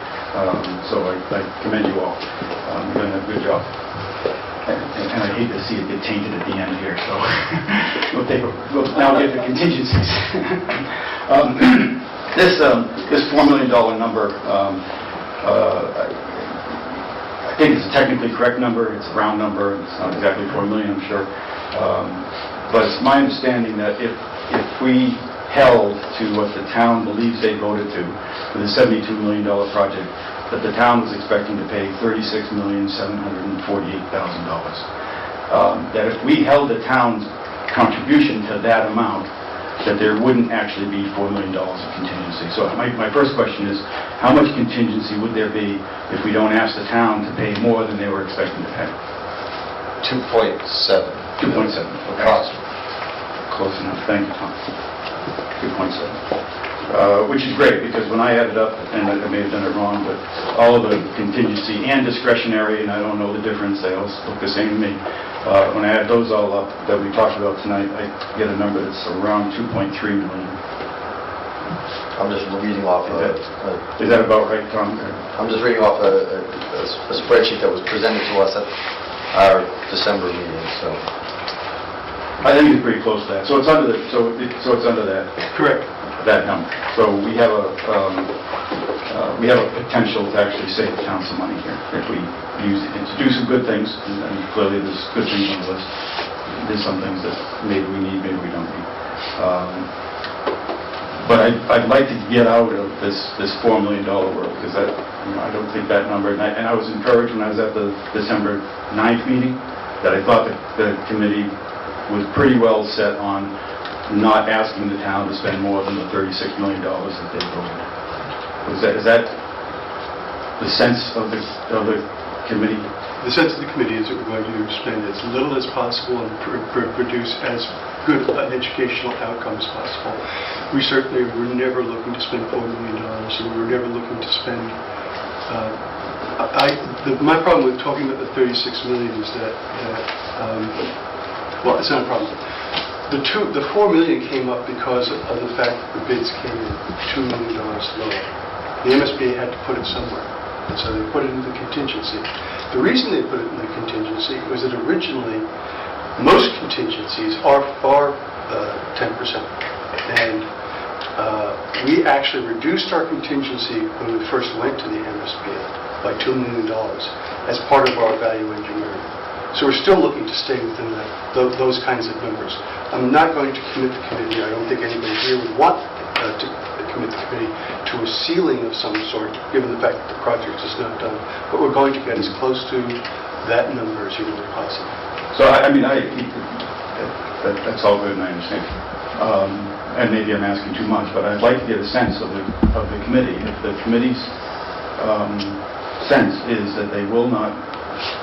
So I commend you all. You've done a good job. And I hate to see it get tainted at the end here, so we'll now get the contingencies. This $4 million number, I think it's a technically correct number. It's a round number. It's not exactly $4 million, I'm sure. But it's my understanding that if we held to what the town believes they voted to for the $72 million project, that the town was expecting to pay $36,748,000. That if we held the town's contribution to that amount, that there wouldn't actually be $4 million of contingency. So my first question is, how much contingency would there be if we don't ask the town to pay more than they were expecting to pay? 2.7. 2.7. Approximately. Close enough. Thank you, Tom. 2.7. Which is great, because when I added up, and I may have done it wrong, but all of the contingency and discretionary, and I don't know the difference, they all look the same to me. When I add those all up that we talked about tonight, I get a number that's around 2.3 million. I'm just reading off Is that about right, Tom? I'm just reading off a spreadsheet that was presented to us at our December meeting, so. I think it's pretty close to that. So it's under that. Correct. That number. So we have a potential to actually save the town some money here if we use it to do some good things. And clearly, there's good things on the list. There's some things that maybe we need, maybe we don't need. But I'd like to get out of this $4 million world, because that, I don't think that number. And I was encouraged when I was at the December 9th meeting that I thought that the committee was pretty well set on not asking the town to spend more than the $36 million that they voted. Is that the sense of the committee? The sense of the committee is that we're going to spend as little as possible and produce as good an educational outcome as possible. We certainly were never looking to spend $4 million, and we were never looking to spend... my problem with talking about the $36 million is that well, it's not a problem. The $4 million came up because of the fact that the bids came in $2 million lower. The MSBA had to put it somewhere, and so they put it in the contingency. The reason they put it in the contingency was that originally most contingencies are 10%, and we actually reduced our contingency when we first went to the MSBA by $2 million as part of our value engineering. So we're still looking to stay within those kinds of numbers. I'm not going to commit the committee. I don't think anybody here would want to commit the committee to a ceiling of some sort, given the fact that the project is not done. But we're going to get as close to that number as humanly possible. So, that's all good, and I understand. And maybe I'm asking too much, but I'd like to get a sense of the committee. If the committee's sense is that they will not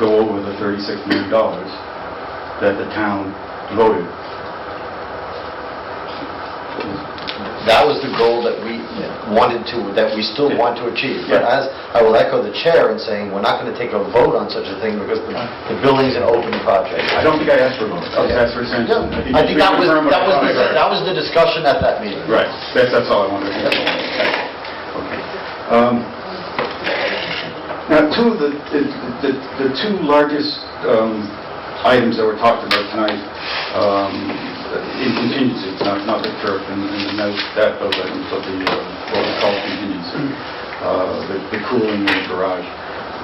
go over the $36 million that the town voted. That was the goal that wanted to, that we still want to achieve. But as, I will echo the chair in saying, we're not going to take a vote on such a thing because the building's an open project. I don't think I asked for a vote. I just asked for a sense. I think that was the discussion at that meeting. Right, that's all I wanted to hear. Okay. Now, two of the two largest items that were talked about tonight in contingency, not the turf and those items, but what we call contingency, the cooling in the garage.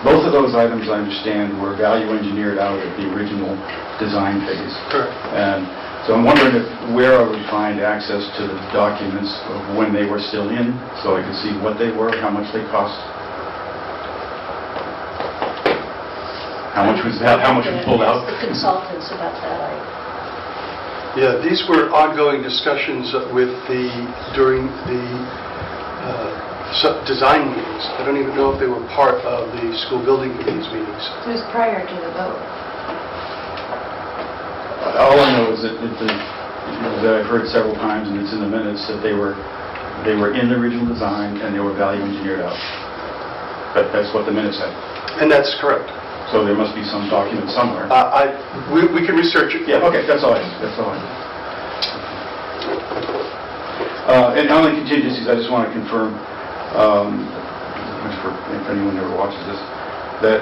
Both of those items, I understand, were value engineered out at the original design phase. Correct. And so I'm wondering where I would find access to the documents of when they were still in, so I could see what they were, how much they cost. How much was pulled out? The consultants about that item. Yeah, these were ongoing discussions during the design meetings. I don't even know if they were part of the school building committee's meetings. It was prior to the vote. All I know is that I've heard several times, and it's in the minutes, that they were in the original design and they were value engineered out. That's what the minutes said. And that's correct. So there must be some document somewhere. We can research it. Yeah, okay, that's all I need. And on the contingencies, I just want to confirm, if anyone ever watches this, that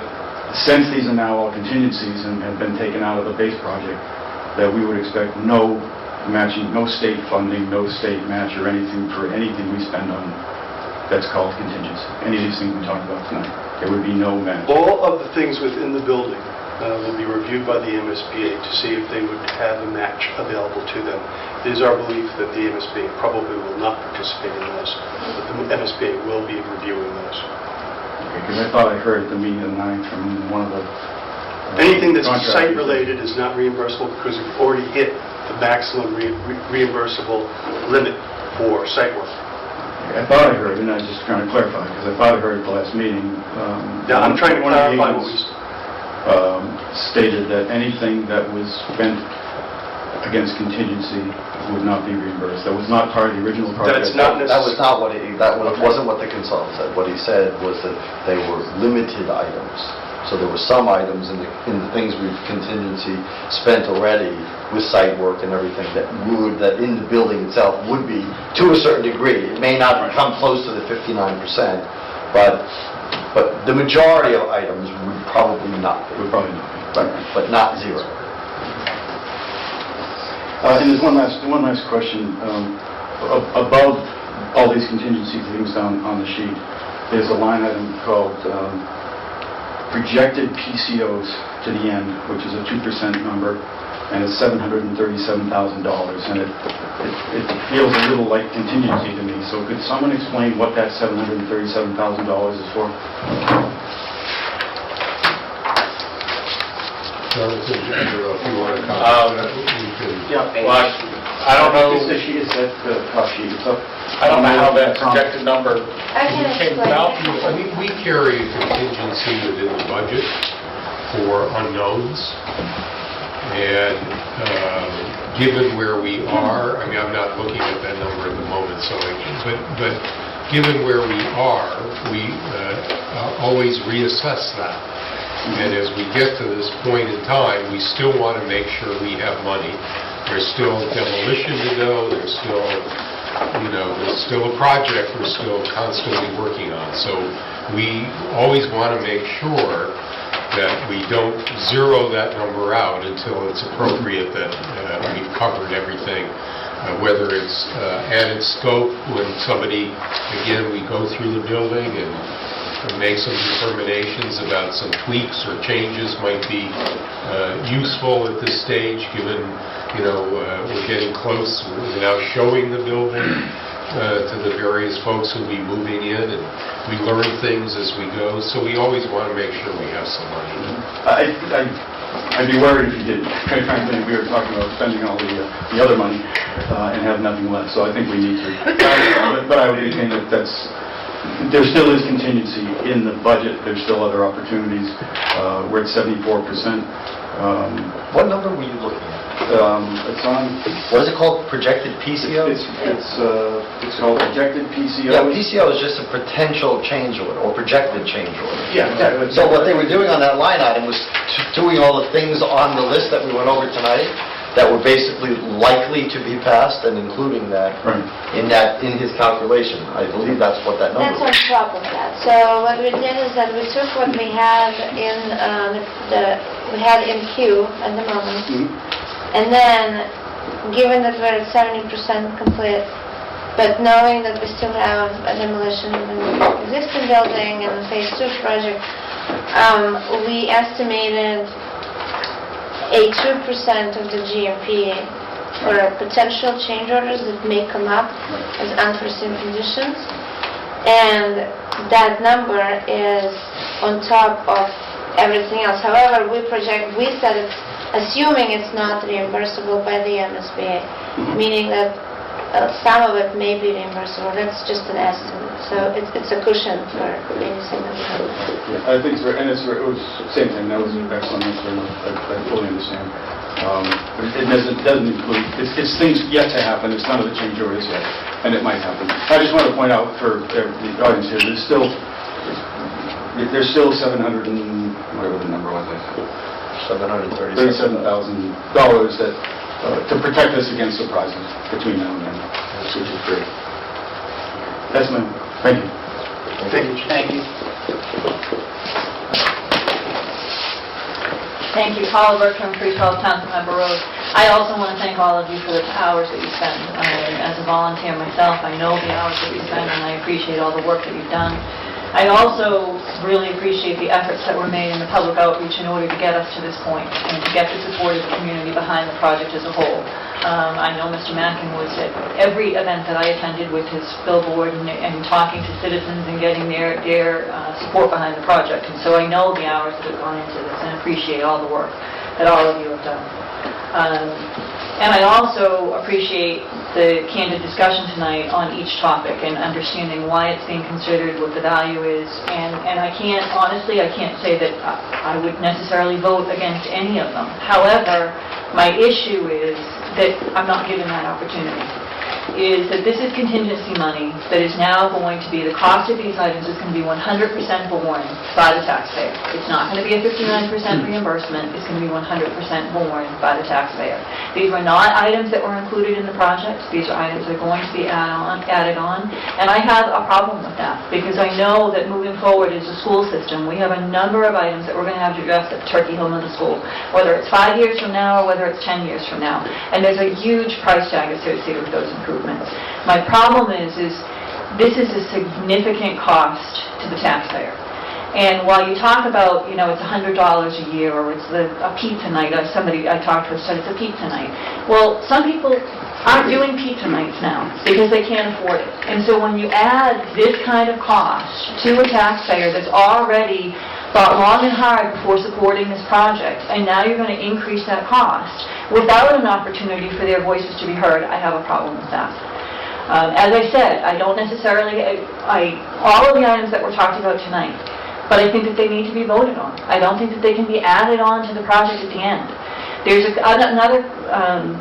since these are now all contingencies and have been taken out of the base project, that we would expect no matching, no state funding, no state match or anything for anything we spend on that's called contingency. Any of these things we talked about tonight, there would be no match. All of the things within the building will be reviewed by the MSBA to see if they would have a match available to them. It is our belief that the MSBA probably will not participate in those, but the MSBA will be reviewing those. Because I thought I heard at the meeting of the 9th from one of the... Anything that's site-related is not reimbursable because we've already hit the maximum reimbursable limit for site work. I thought I heard, and I was just trying to clarify, because I thought I heard at the last meeting... Yeah, I'm trying to clarify what we... stated that anything that was spent against contingency would not be reimbursed. That was not part of the original project. That was not what wasn't what the consultant said. What he said was that they were limited items. So there were some items in the things we've contingency spent already with site work and everything that in the building itself would be to a certain degree. It may not come close to the 59%, but the majority of items would probably not be. But not zero. And there's one last question. Above all these contingency things on the sheet, there's a line item called projected PCOs to the end, which is a 2% number, and it's $737,000. And it feels a little like contingency to me. So could someone explain what that $737,000 is for? I don't know. It's the sheet, it's the cost sheet. I don't know how that projected number I can came explain. about. I mean, we carry a contingency within the budget for unknowns, and given where we are, I mean, I'm not looking at that number at the moment, but given where we are, we always reassess that. And as we get to this point in time, we still want to make sure we have money. There's still demolition to go, there's still a project we're still constantly working on. So we always want to make sure that we don't zero that number out until it's appropriate that we've covered everything. Whether it's added scope when somebody, again, we go through the building and make some determinations about some tweaks or changes might be useful at this stage, given, we're getting close. We're now showing the building to the various folks who'll be moving in, and we learn things as we go, so we always want to make sure we have some money. I'd be worried if you didn't. Quite frankly, we were talking about spending all the other money and have nothing left, so I think we need to. But I would maintain that there still is contingency in the budget. There's still other opportunities. We're at 74%. What number were you looking at? It's on, What is it called? Projected PCO? it's called projected PCO. Yeah, PCO is just a potential change order, or projected change order. Yeah. So what they were doing on that line item was doing all the things on the list that we went over tonight that were basically likely to be passed and including that Right. in his calculation. I believe that's what that number That's was. on top of that. So what we did is that we took what we had in queue at the moment, and then, given that we're at 70% complete, but knowing that we still have a demolition in the existing building and the phase 2 project, we estimated a 2% of the GMP for potential change orders that may come up as unforeseen conditions. And that number is on top of everything else. However, we said it's assuming it's not reimbursable by the MSBA, meaning that some of it may be reimbursable. That's just an estimate. So it's a cushion for anything that we have. Yeah, I think it's very, and it was same thing. That was an excellent answer. I fully understand. But it doesn't include. It's things yet to happen. It's none of the change orders yet, and it might happen. I just want to point out for the audience here, there's still 700 and whatever the number was. $37,000 that to protect us against surprises between now and then, which is great. That's my. Thank you. Thank you. Thank you. Paula Bertram, 312 Townsend Member Road. I also want to thank all of you for the hours that you spend. As a volunteer myself, I know the hours that you spend, and I appreciate all the work that you've done. I also really appreciate the efforts that were made in the public outreach in order to get us to this point and to get the support of the community behind the project as a whole. I know Mr. Mackin was at every event that I attended with his billboard and talking to citizens and getting their support behind the project. And so I know the hours that have gone into this and appreciate all the work that all of you have done. And I also appreciate the candid discussion tonight on each topic and understanding why it's being considered, what the value is. And I can't say that I would necessarily vote against any of them. However, my issue is that I'm not given that opportunity. Is that this is contingency money that is now going to be, the cost of these items is going to be 100% borne by the taxpayer. It's not going to be a 59% reimbursement, it's going to be 100% borne by the taxpayer. These were not items that were included in the project, these are items that are going to be added on, and I have a problem with that, because I know that moving forward as a school system, we have a number of items that we're going to have to address at Turkey Hill Middle School, whether it's 5 years from now or whether it's 10 years from now, and there's a huge price tag associated with those improvements. My problem is this is a significant cost to the taxpayer. And while you talk about, it's $100 a year or it's a pizza night, somebody I talked to said it's a pizza night. Well, some people aren't doing pizza nights now because they can't afford it. And so when you add this kind of cost to a taxpayer that's already thought long and hard before supporting this project, and now you're going to increase that cost without an opportunity for their voices to be heard, I have a problem with that. As I said, I don't necessarily, all of the items that were talked about tonight, but I think that they need to be voted on. I don't think that they can be added on to the project at the end. There's another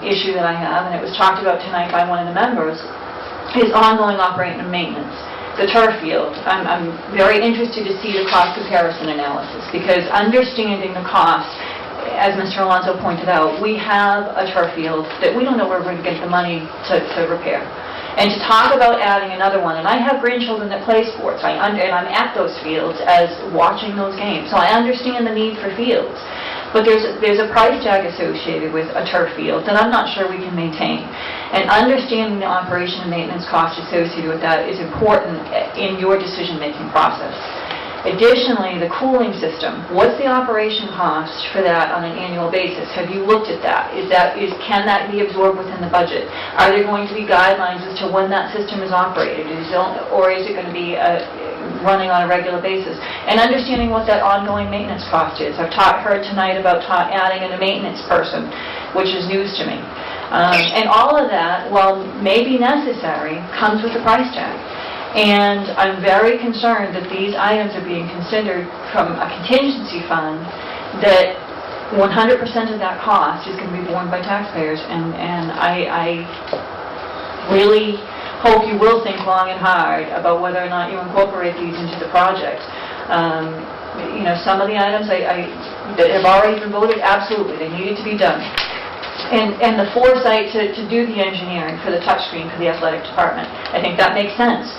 issue that I have, and it was talked about tonight by one of the members, is ongoing operating and maintenance. The turf field, I'm very interested to see the cost comparison analysis, because understanding the cost, as Mr. Alonso pointed out, we have a turf field that we don't know where we're going to get the money to repair. And to talk about adding another one, and I have grandchildren that play sports, and I'm at those fields as watching those games, so I understand the need for fields. But there's a price tag associated with a turf field that I'm not sure we can maintain. And understanding the operation and maintenance cost associated with that is important in your decision-making process. Additionally, the cooling system, what's the operation cost for that on an annual basis? Have you looked at that? Can that be absorbed within the budget? Are there going to be guidelines as to when that system is operated? Or is it going to be running on a regular basis? And understanding what that ongoing maintenance cost is. I've heard tonight about adding in a maintenance person, which is news to me. And all of that, while may be necessary, comes with a price tag. And I'm very concerned that these items are being considered from a contingency fund that 100% of that cost is going to be borne by taxpayers, and I really hope you will think long and hard about whether or not you incorporate these into the project. Some of the items that have already been voted, absolutely, they needed to be done. And the foresight to do the engineering for the touchscreen for the athletic department, I think that makes sense.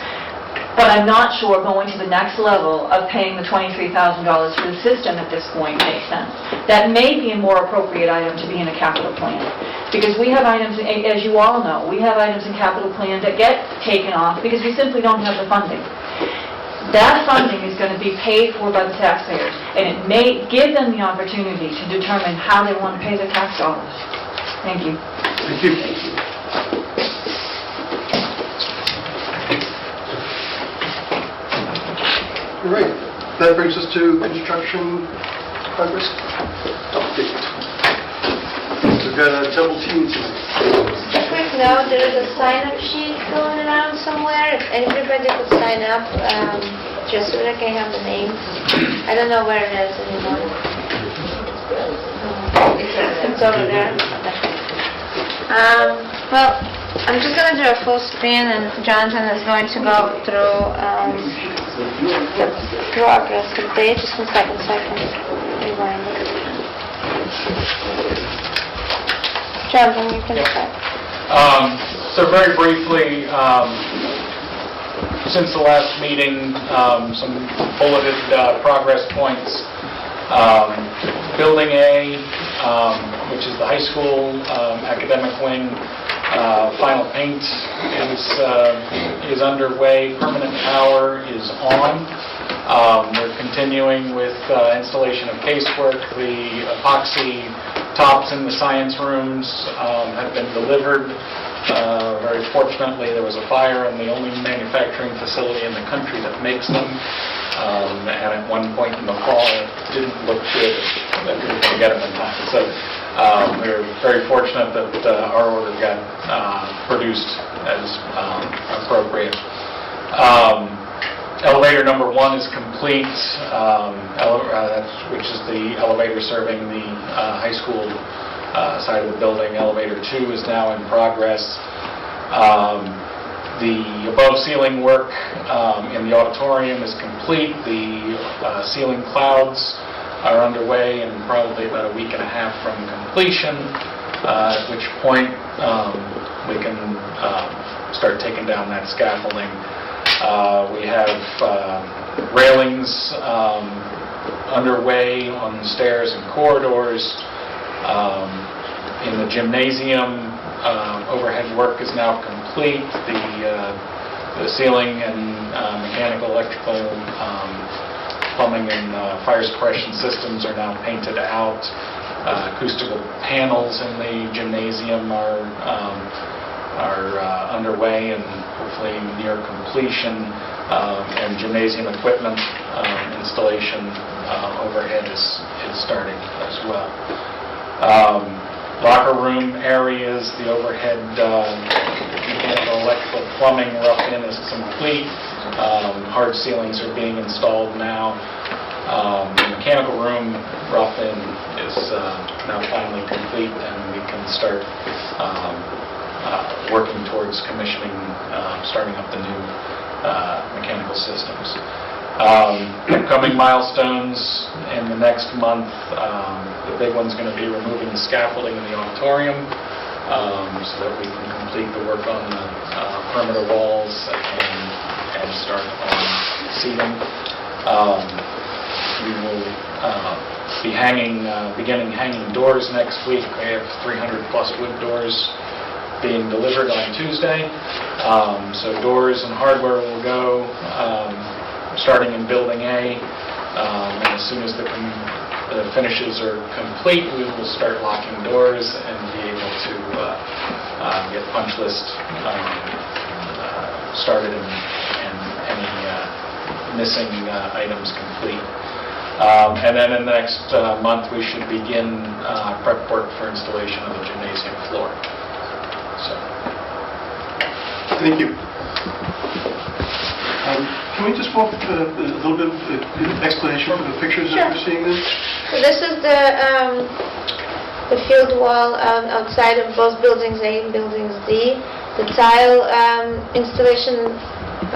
But I'm not sure going to the next level of paying the $23,000 for the system at this point makes sense. That may be a more appropriate item to be in a capital plan. Because we have items, as you all know, we have items in capital plan that get taken off because we simply don't have the funding. That funding is going to be paid for by the taxpayers, and it may give them the opportunity to determine how they want to pay their tax dollars. Thank you. Thank you. All right, that brings us to construction progress update. We've got a double team tonight. A quick note, there is a sign-up sheet going around somewhere. If everybody could sign up, just so that I can have the names. I don't know where it is anymore. It's over there. Well, I'm just going to do a full screen, and Jonathan is going to go through the progress update. Just 1 second so I can rewind it. Jonathan, you can start. So very briefly, since the last meeting, some bulleted progress points. Building A, which is the high school academic wing, final paint is underway. Permanent power is on. We're continuing with installation of casework. The epoxy tops in the science rooms have been delivered. Very fortunately, there was a fire in the only manufacturing facility in the country that makes them. And at one point in the fall, it didn't look good that we were going to get them in time. So we were very fortunate that our order got produced as appropriate. Elevator number 1 is complete, which is the elevator serving the high school side of the building. Elevator 2 is now in progress. The above ceiling work in the auditorium is complete. The ceiling clouds are underway and probably about a week and a half from completion, at which point we can start taking down that scaffolding. We have railings underway on stairs and corridors. In the gymnasium, overhead work is now complete. The ceiling and mechanical, electrical, plumbing, and fire suppression systems are now painted out. Acoustical panels in the gymnasium are underway and hopefully near completion. And gymnasium equipment installation overhead is starting as well. Locker room areas, the overhead mechanical, electrical, plumbing rough-in is complete. Hard ceilings are being installed now. The mechanical room rough-in is now finally complete, and we can start working towards commissioning, starting up the new mechanical systems. Upcoming milestones in the next month, the big one's going to be removing the scaffolding in the auditorium so that we can complete the work on the perimeter walls and start on seating. We will be beginning hanging doors next week. We have 300 plus wood doors being delivered on Tuesday. So doors and hardware will go starting in Building A, and as soon as the finishes are complete, we will start locking doors and be able to get punch list started and any missing items complete. And then in the next month, we should begin prep work for installation of the gymnasium floor. So. Thank you. can we just walk a little bit of explanation for the pictures that we're seeing there? So this is the field wall outside of both buildings A and buildings D. The tile installation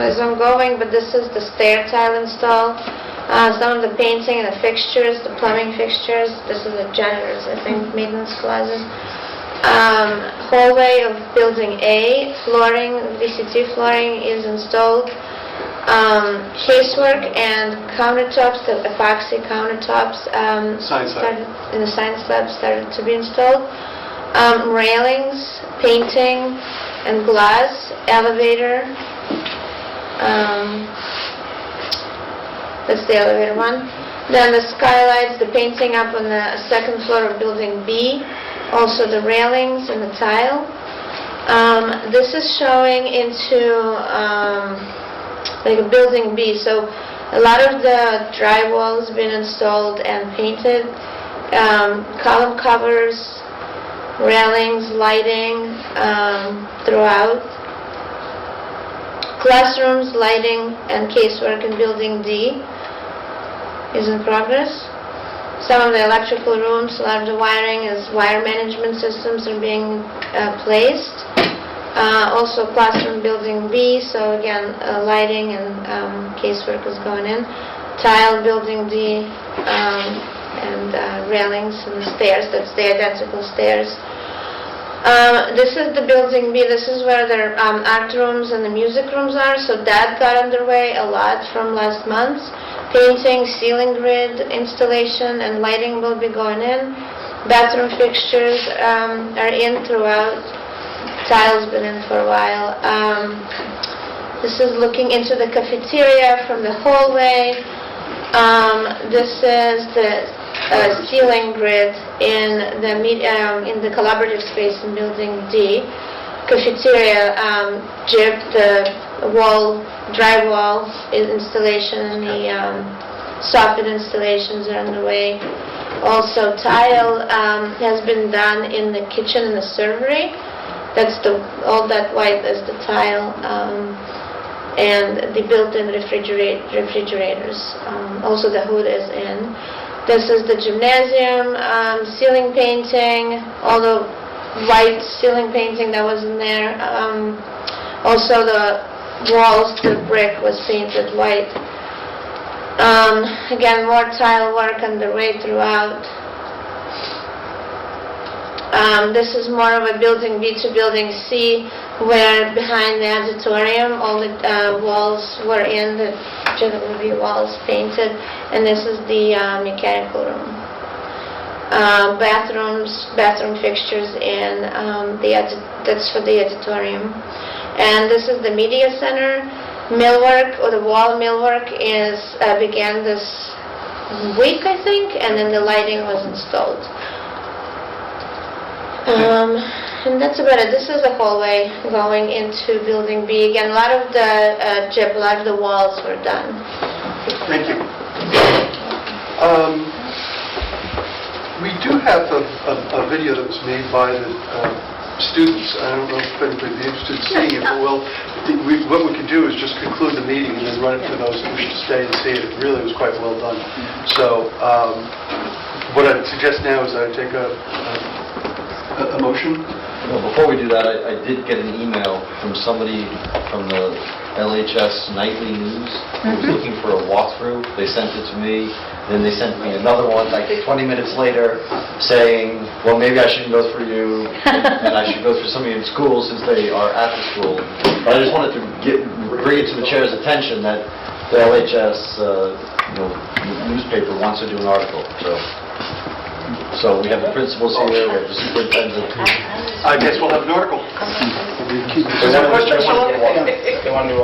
is ongoing, but this is the stair tile install. Some of the painting and the fixtures, the plumbing fixtures. This is the janitor's, I think, maintenance closet. Hallway of building A, flooring, VCT flooring is installed. Casework and countertops, the epoxy countertops in the science lab started to be installed. Railings, painting, and glass, elevator. That's the elevator one. Then the skylights, the painting up on the second floor of building B. Also the railings and the tile. This is showing into like a building B. So a lot of the drywall has been installed and painted. Column covers, railings, lighting throughout. Classrooms, lighting, and casework in building D is in progress. Some of the electrical rooms, a lot of the wiring is wire management systems are being placed. Also classroom building B, so again, lighting and casework is going in. Tile building D, and railings and stairs, that's the identical stairs. This is the building B, this is where the art rooms and the music rooms are, so that got underway a lot from last month. Painting, ceiling grid installation, and lighting will be going in. Bathroom fixtures are in throughout. Tile's been in for a while. This is looking into the cafeteria from the hallway. This is the ceiling grid in the collaborative space in building D. Cafeteria, GIP, the drywall installation, and the soffit installations are underway. Also, tile has been done in the kitchen and the servery. That's all that white is the tile, and the built-in refrigerators. Also, the hood is in. This is the gymnasium, ceiling painting, all the white ceiling painting that was in there. Also, the walls, the brick was painted white. Again, more tile work underway throughout. This is more of a building B to building C, where behind the auditorium all the walls were in, the general review walls painted, and this is the mechanical room. Bathroom fixtures in, that's for the auditorium. And this is the media center. Millwork, or the wall millwork, began this week, I think, and then the lighting was installed. And that's about it. This is the hallway going into building B. Again, a lot of the GIP, a lot of the walls were done. Thank you. We do have a video that was made by the students. I don't know if anybody would be interested in seeing it, but what we could do is just conclude the meeting and then run it for those who wish to stay and see it. It really was quite well done. So what I'd suggest now is I take a motion. Well, before we do that, I did get an email from somebody from the LHS Nightly News who was looking for a walkthrough. They sent it to me. Then they sent me another one like 20 minutes later saying, well, maybe I shouldn't go through you and I should go through somebody in school since they are at the school. But I just wanted to bring it to the chair's attention that the LHS newspaper wants to do an article. So we have the principals here, we have the superintendent. I guess we'll have an article. Is there a question? They want to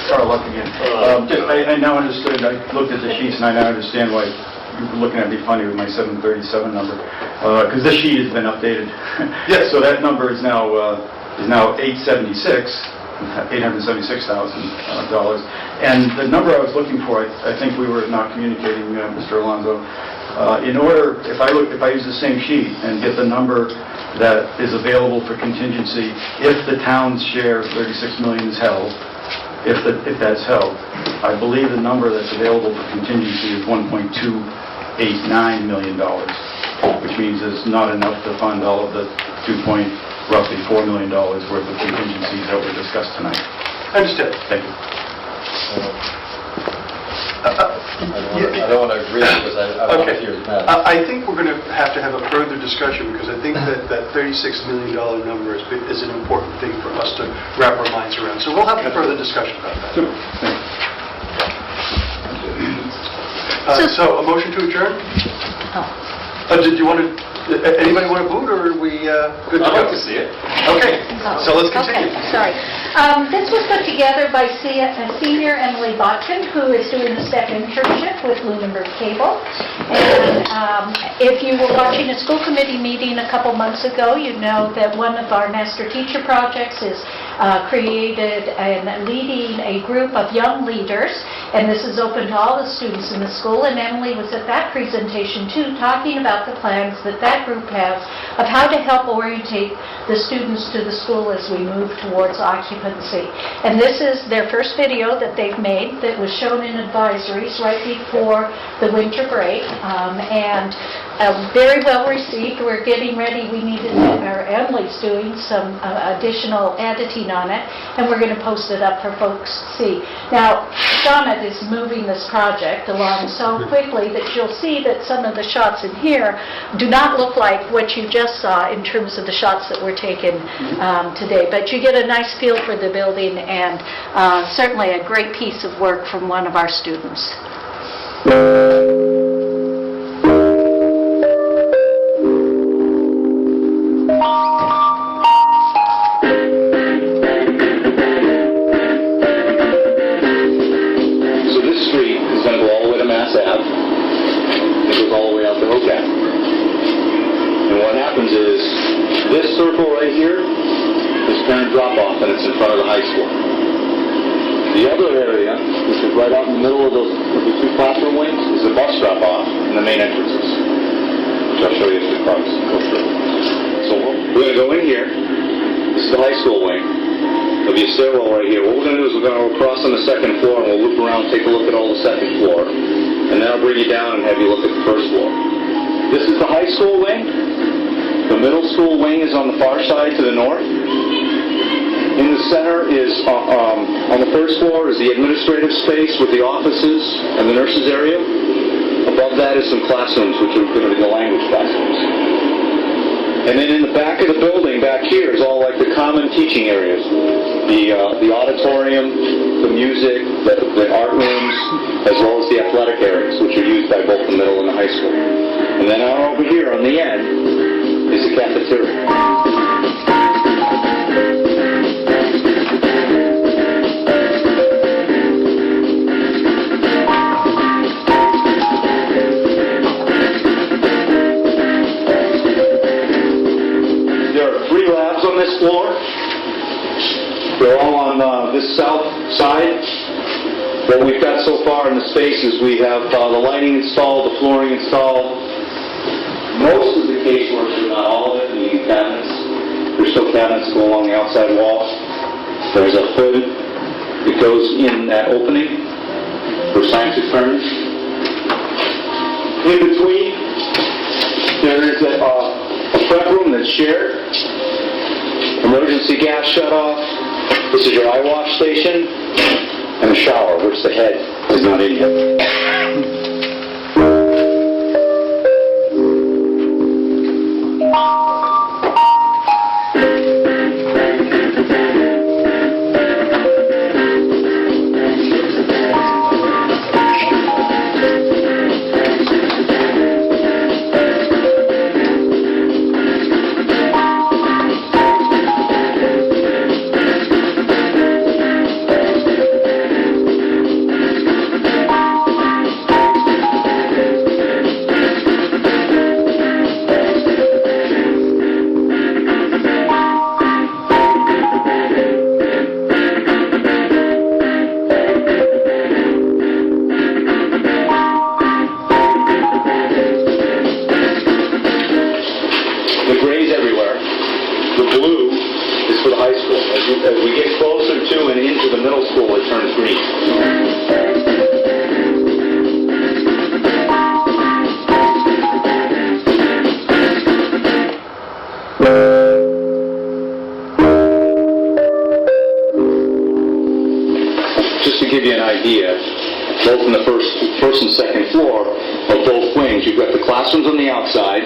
Carl, up again. I now understood, I looked at the sheets and I now understand why you were looking at me funny with my 737 number. Because this sheet has been updated. Yes. So that number is now $876,000. And the number I was looking for, I think we were not communicating, Mr. Alonso. In order, if I use the same sheet and get the number that is available for contingency, if the town's share of $36 million is held, if that's held. I believe the number that's available for contingency is $1.289 million, which means there's not enough to fund all of the roughly $4 million worth of contingencies that were discussed tonight. Understood. Thank you. I don't want to agree because I want to hear that. I think we're going to have a further discussion because I think that $36 million number is an important thing for us to wrap our minds around. So we'll have a further discussion about that. So a motion to adjourn? Did you want to, anybody want to vote or are we good to go? I'd like to see it. Okay, so let's continue. Okay, sorry. This was put together by Senior Emily Botkin, who is doing the STEP internship with Lunenburg Cable. And if you were watching a school committee meeting a couple months ago, you know that one of our master teacher projects is created and leading a group of young leaders, and this is open to all the students in the school. And Emily was at that presentation too, talking about the plans that that group has of how to help orientate the students to the school as we move towards occupancy. And this is their first video that they've made that was shown in advisories right before the winter break, and very well received. We're getting ready. Emily's doing some additional editing on it, and we're going to post it up for folks to see. Now, Summit is moving this project along so quickly that you'll see that some of the shots in here do not look like what you just saw in terms of the shots that were taken today. But you get a nice feel for the building, and certainly a great piece of work from one of our students. This circle right here is parent drop-off, and it's in front of the high school. The other area, which is right out in the middle of the two classroom wings, is the bus drop-off and the main entrances, which I'll show you as we go through. So we're going to go in here. This is the high school wing. There'll be a stairwell right here. What we're going to do is we're going to go across on the second floor, and we'll loop around, take a look at all the second floor, and then I'll bring you down and have you look at the first floor. This is the high school wing. The middle school wing is on the far side to the north. In the center is, on the first floor, is the administrative space with the offices and the nurses area. Above that is some classrooms, which are going to be the language classrooms. And then in the back of the building, back here, is all like the common teaching areas. The auditorium, the music, the art rooms, as well as the athletic areas, which are used by both the middle and the high school. And then over here on the end is the cafeteria. There are 3 labs on this floor. They're all on this south side. What we've got so far in the space is we have the lighting installed, the flooring installed. Most of the casework, but not all of it, the cabinets. There's still cabinets that go along the outside wall. There's a hood that goes in that opening for science experiments. In between, there is a prep room that's shared. Emergency gas shutoff. This is your eye wash station. And a shower, which the head is not in yet. The blue is for the high school. as we get closer to and into the middle school, it turns green. Just to give you an idea, both in the first and second floor of both wings, you've got the classrooms on the outside,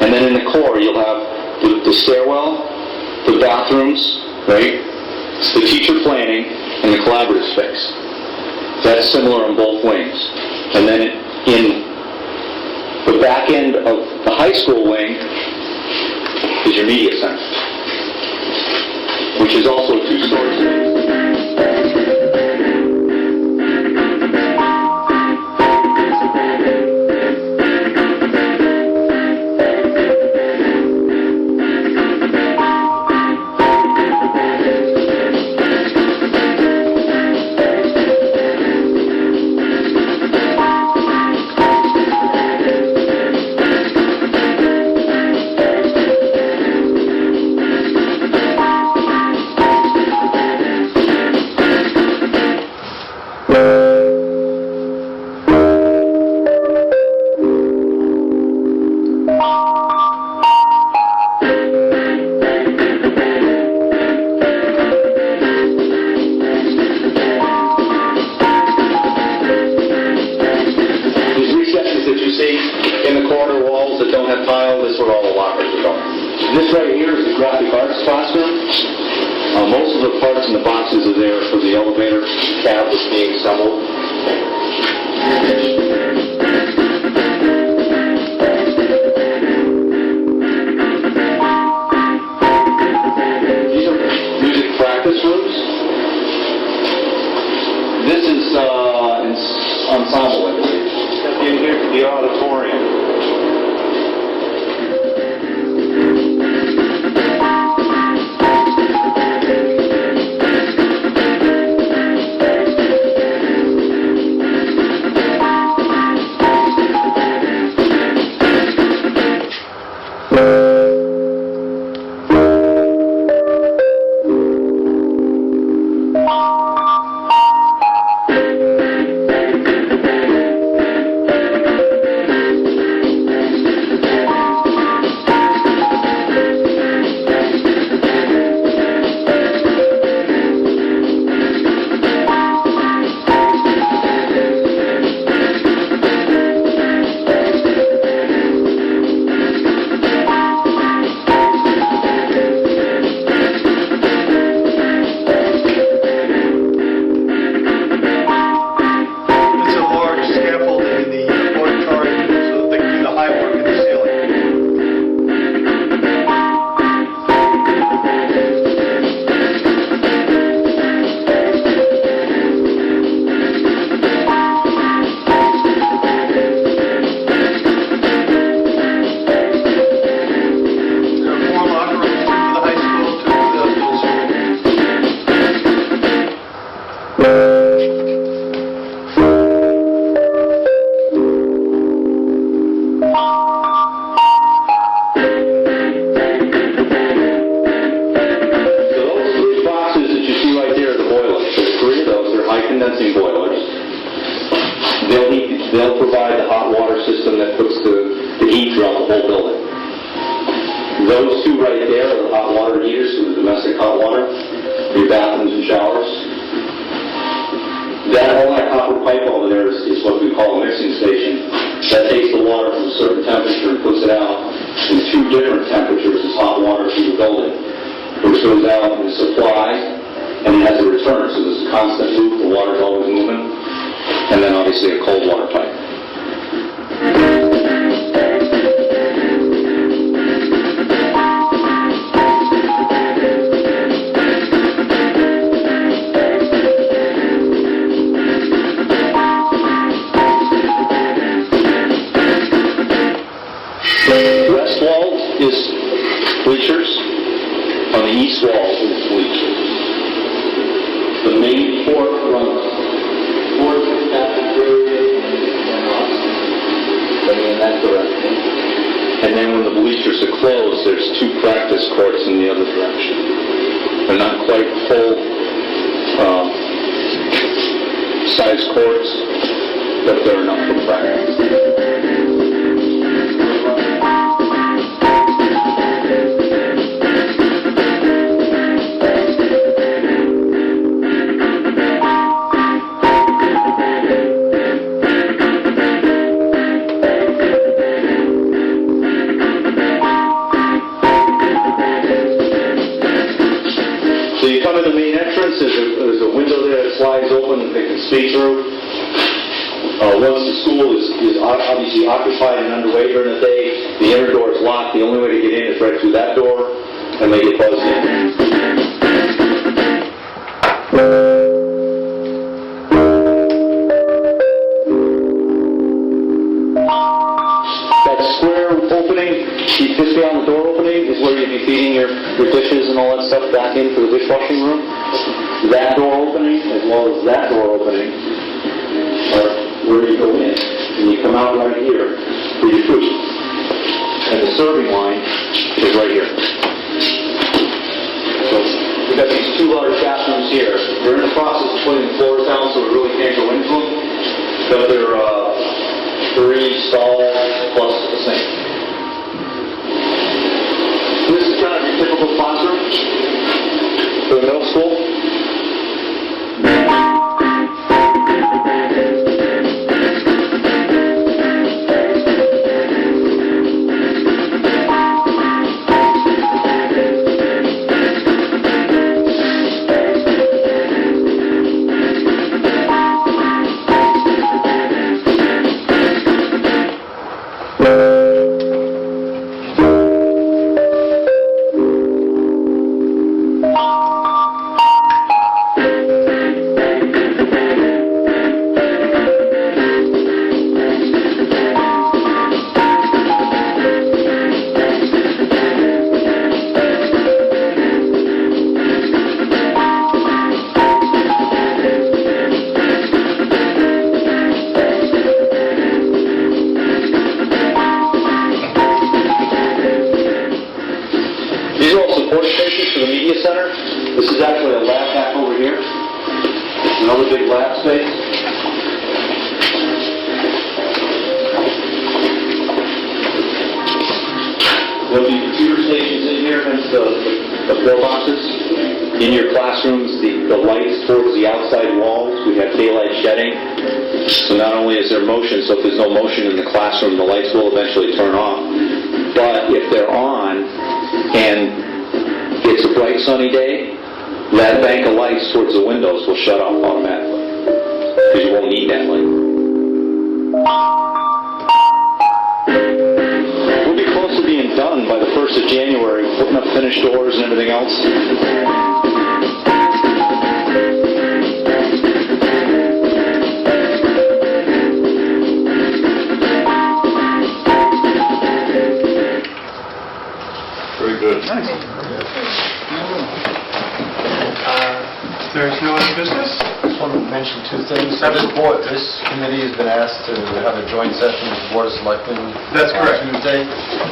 and then in the core you'll have the stairwell, the bathrooms, right? It's the teacher planning and the collaborative space. That's similar on both wings. And then in the back end of the high school wing is your media center, which is also a two-story space. This right here is the graphic arts classroom. Most of the parts in the boxes are there for the elevator cab that's being assembled. These are music practice rooms. This is ensemble, I believe. In here for the auditorium. They'll provide the hot water system that puts the heat throughout the whole building. Those two right there are the hot water heaters for the domestic hot water, your bathrooms and showers. All that copper pipe over there is what we call a mixing station. That takes the water from a certain temperature and puts it out in two different temperatures as hot water through the building, which goes out in supply and it has a return. So there's a constant loop, the water's always moving. And then obviously a cold water pipe. The west wall is bleachers. On the east wall is bleachers. The main fourth runs in that direction. And then when the bleachers are closed, there's two practice courts in the other direction. They're not quite full size courts, but they're enough for practice. So you come in the main entrance, there's a window there that slides open that they can see through. Once the school is obviously occupied and underway during the day, the inner door is locked. The only way to get in is right through that door, and they get buzzed in. That square opening, just beyond the door opening, is where you'd be feeding your dishes and all that stuff back into the dishwashing room. That door opening, as well as that door opening, are where you go in. And you come out right here for your food. And the serving line is right here. So we've got these two large bathrooms here. We're in the process of putting the floors down, so we really can't go into them. But they're 3 stalls plus a sink. This is kind of your typical classroom for the middle school. These are all support spaces for the media center. This is actually a lab back over here. Another big lab space. There'll be computer stations in here, hence the floor boxes. In your classrooms, the lights towards the outside walls, we have daylight shedding. So not only is there motion, so if there's no motion in the classroom, the lights will eventually turn off. But if they're on, and it's a bright sunny day, that bank of lights towards the windows will shut off automatically, because you won't need that light. We'll be close to being done by the 1st of January, putting up finished doors and everything else. Very good. Nice. There's no other business? I just want to mention 2 things. This committee has been asked to have a joint session with the Board of Selectmen That's correct. on Tuesday,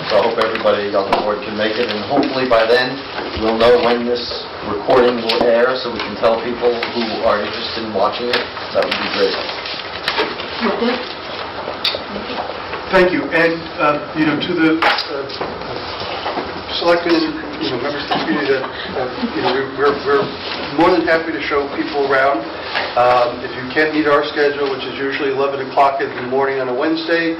so I hope everybody on the board can make it, and hopefully by then we'll know when this recording will air, so we can tell people who are interested in watching it. That would be great. Thank you. And, to the selectmen and, members of the community that, we're more than happy to show people around. If you can't meet our schedule, which is usually 11 o'clock in the morning on a Wednesday,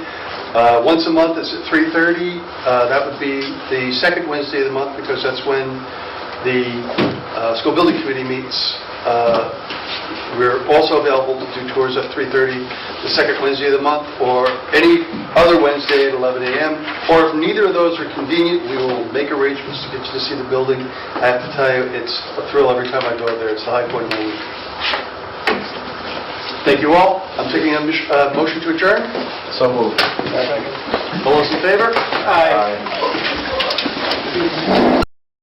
once a month it's at 3:30. That would be the second Wednesday of the month, because that's when the school building committee meets. We're also available to do tours at 3:30 the second Wednesday of the month, or any other Wednesday at 11 a.m. Or if neither of those are convenient, we will make arrangements to get you to see the building. I have to tell you, it's a thrill every time I go there. It's the high point of the week. Thank you all. I'm taking a motion to adjourn. So moved. All those in favor? Aye.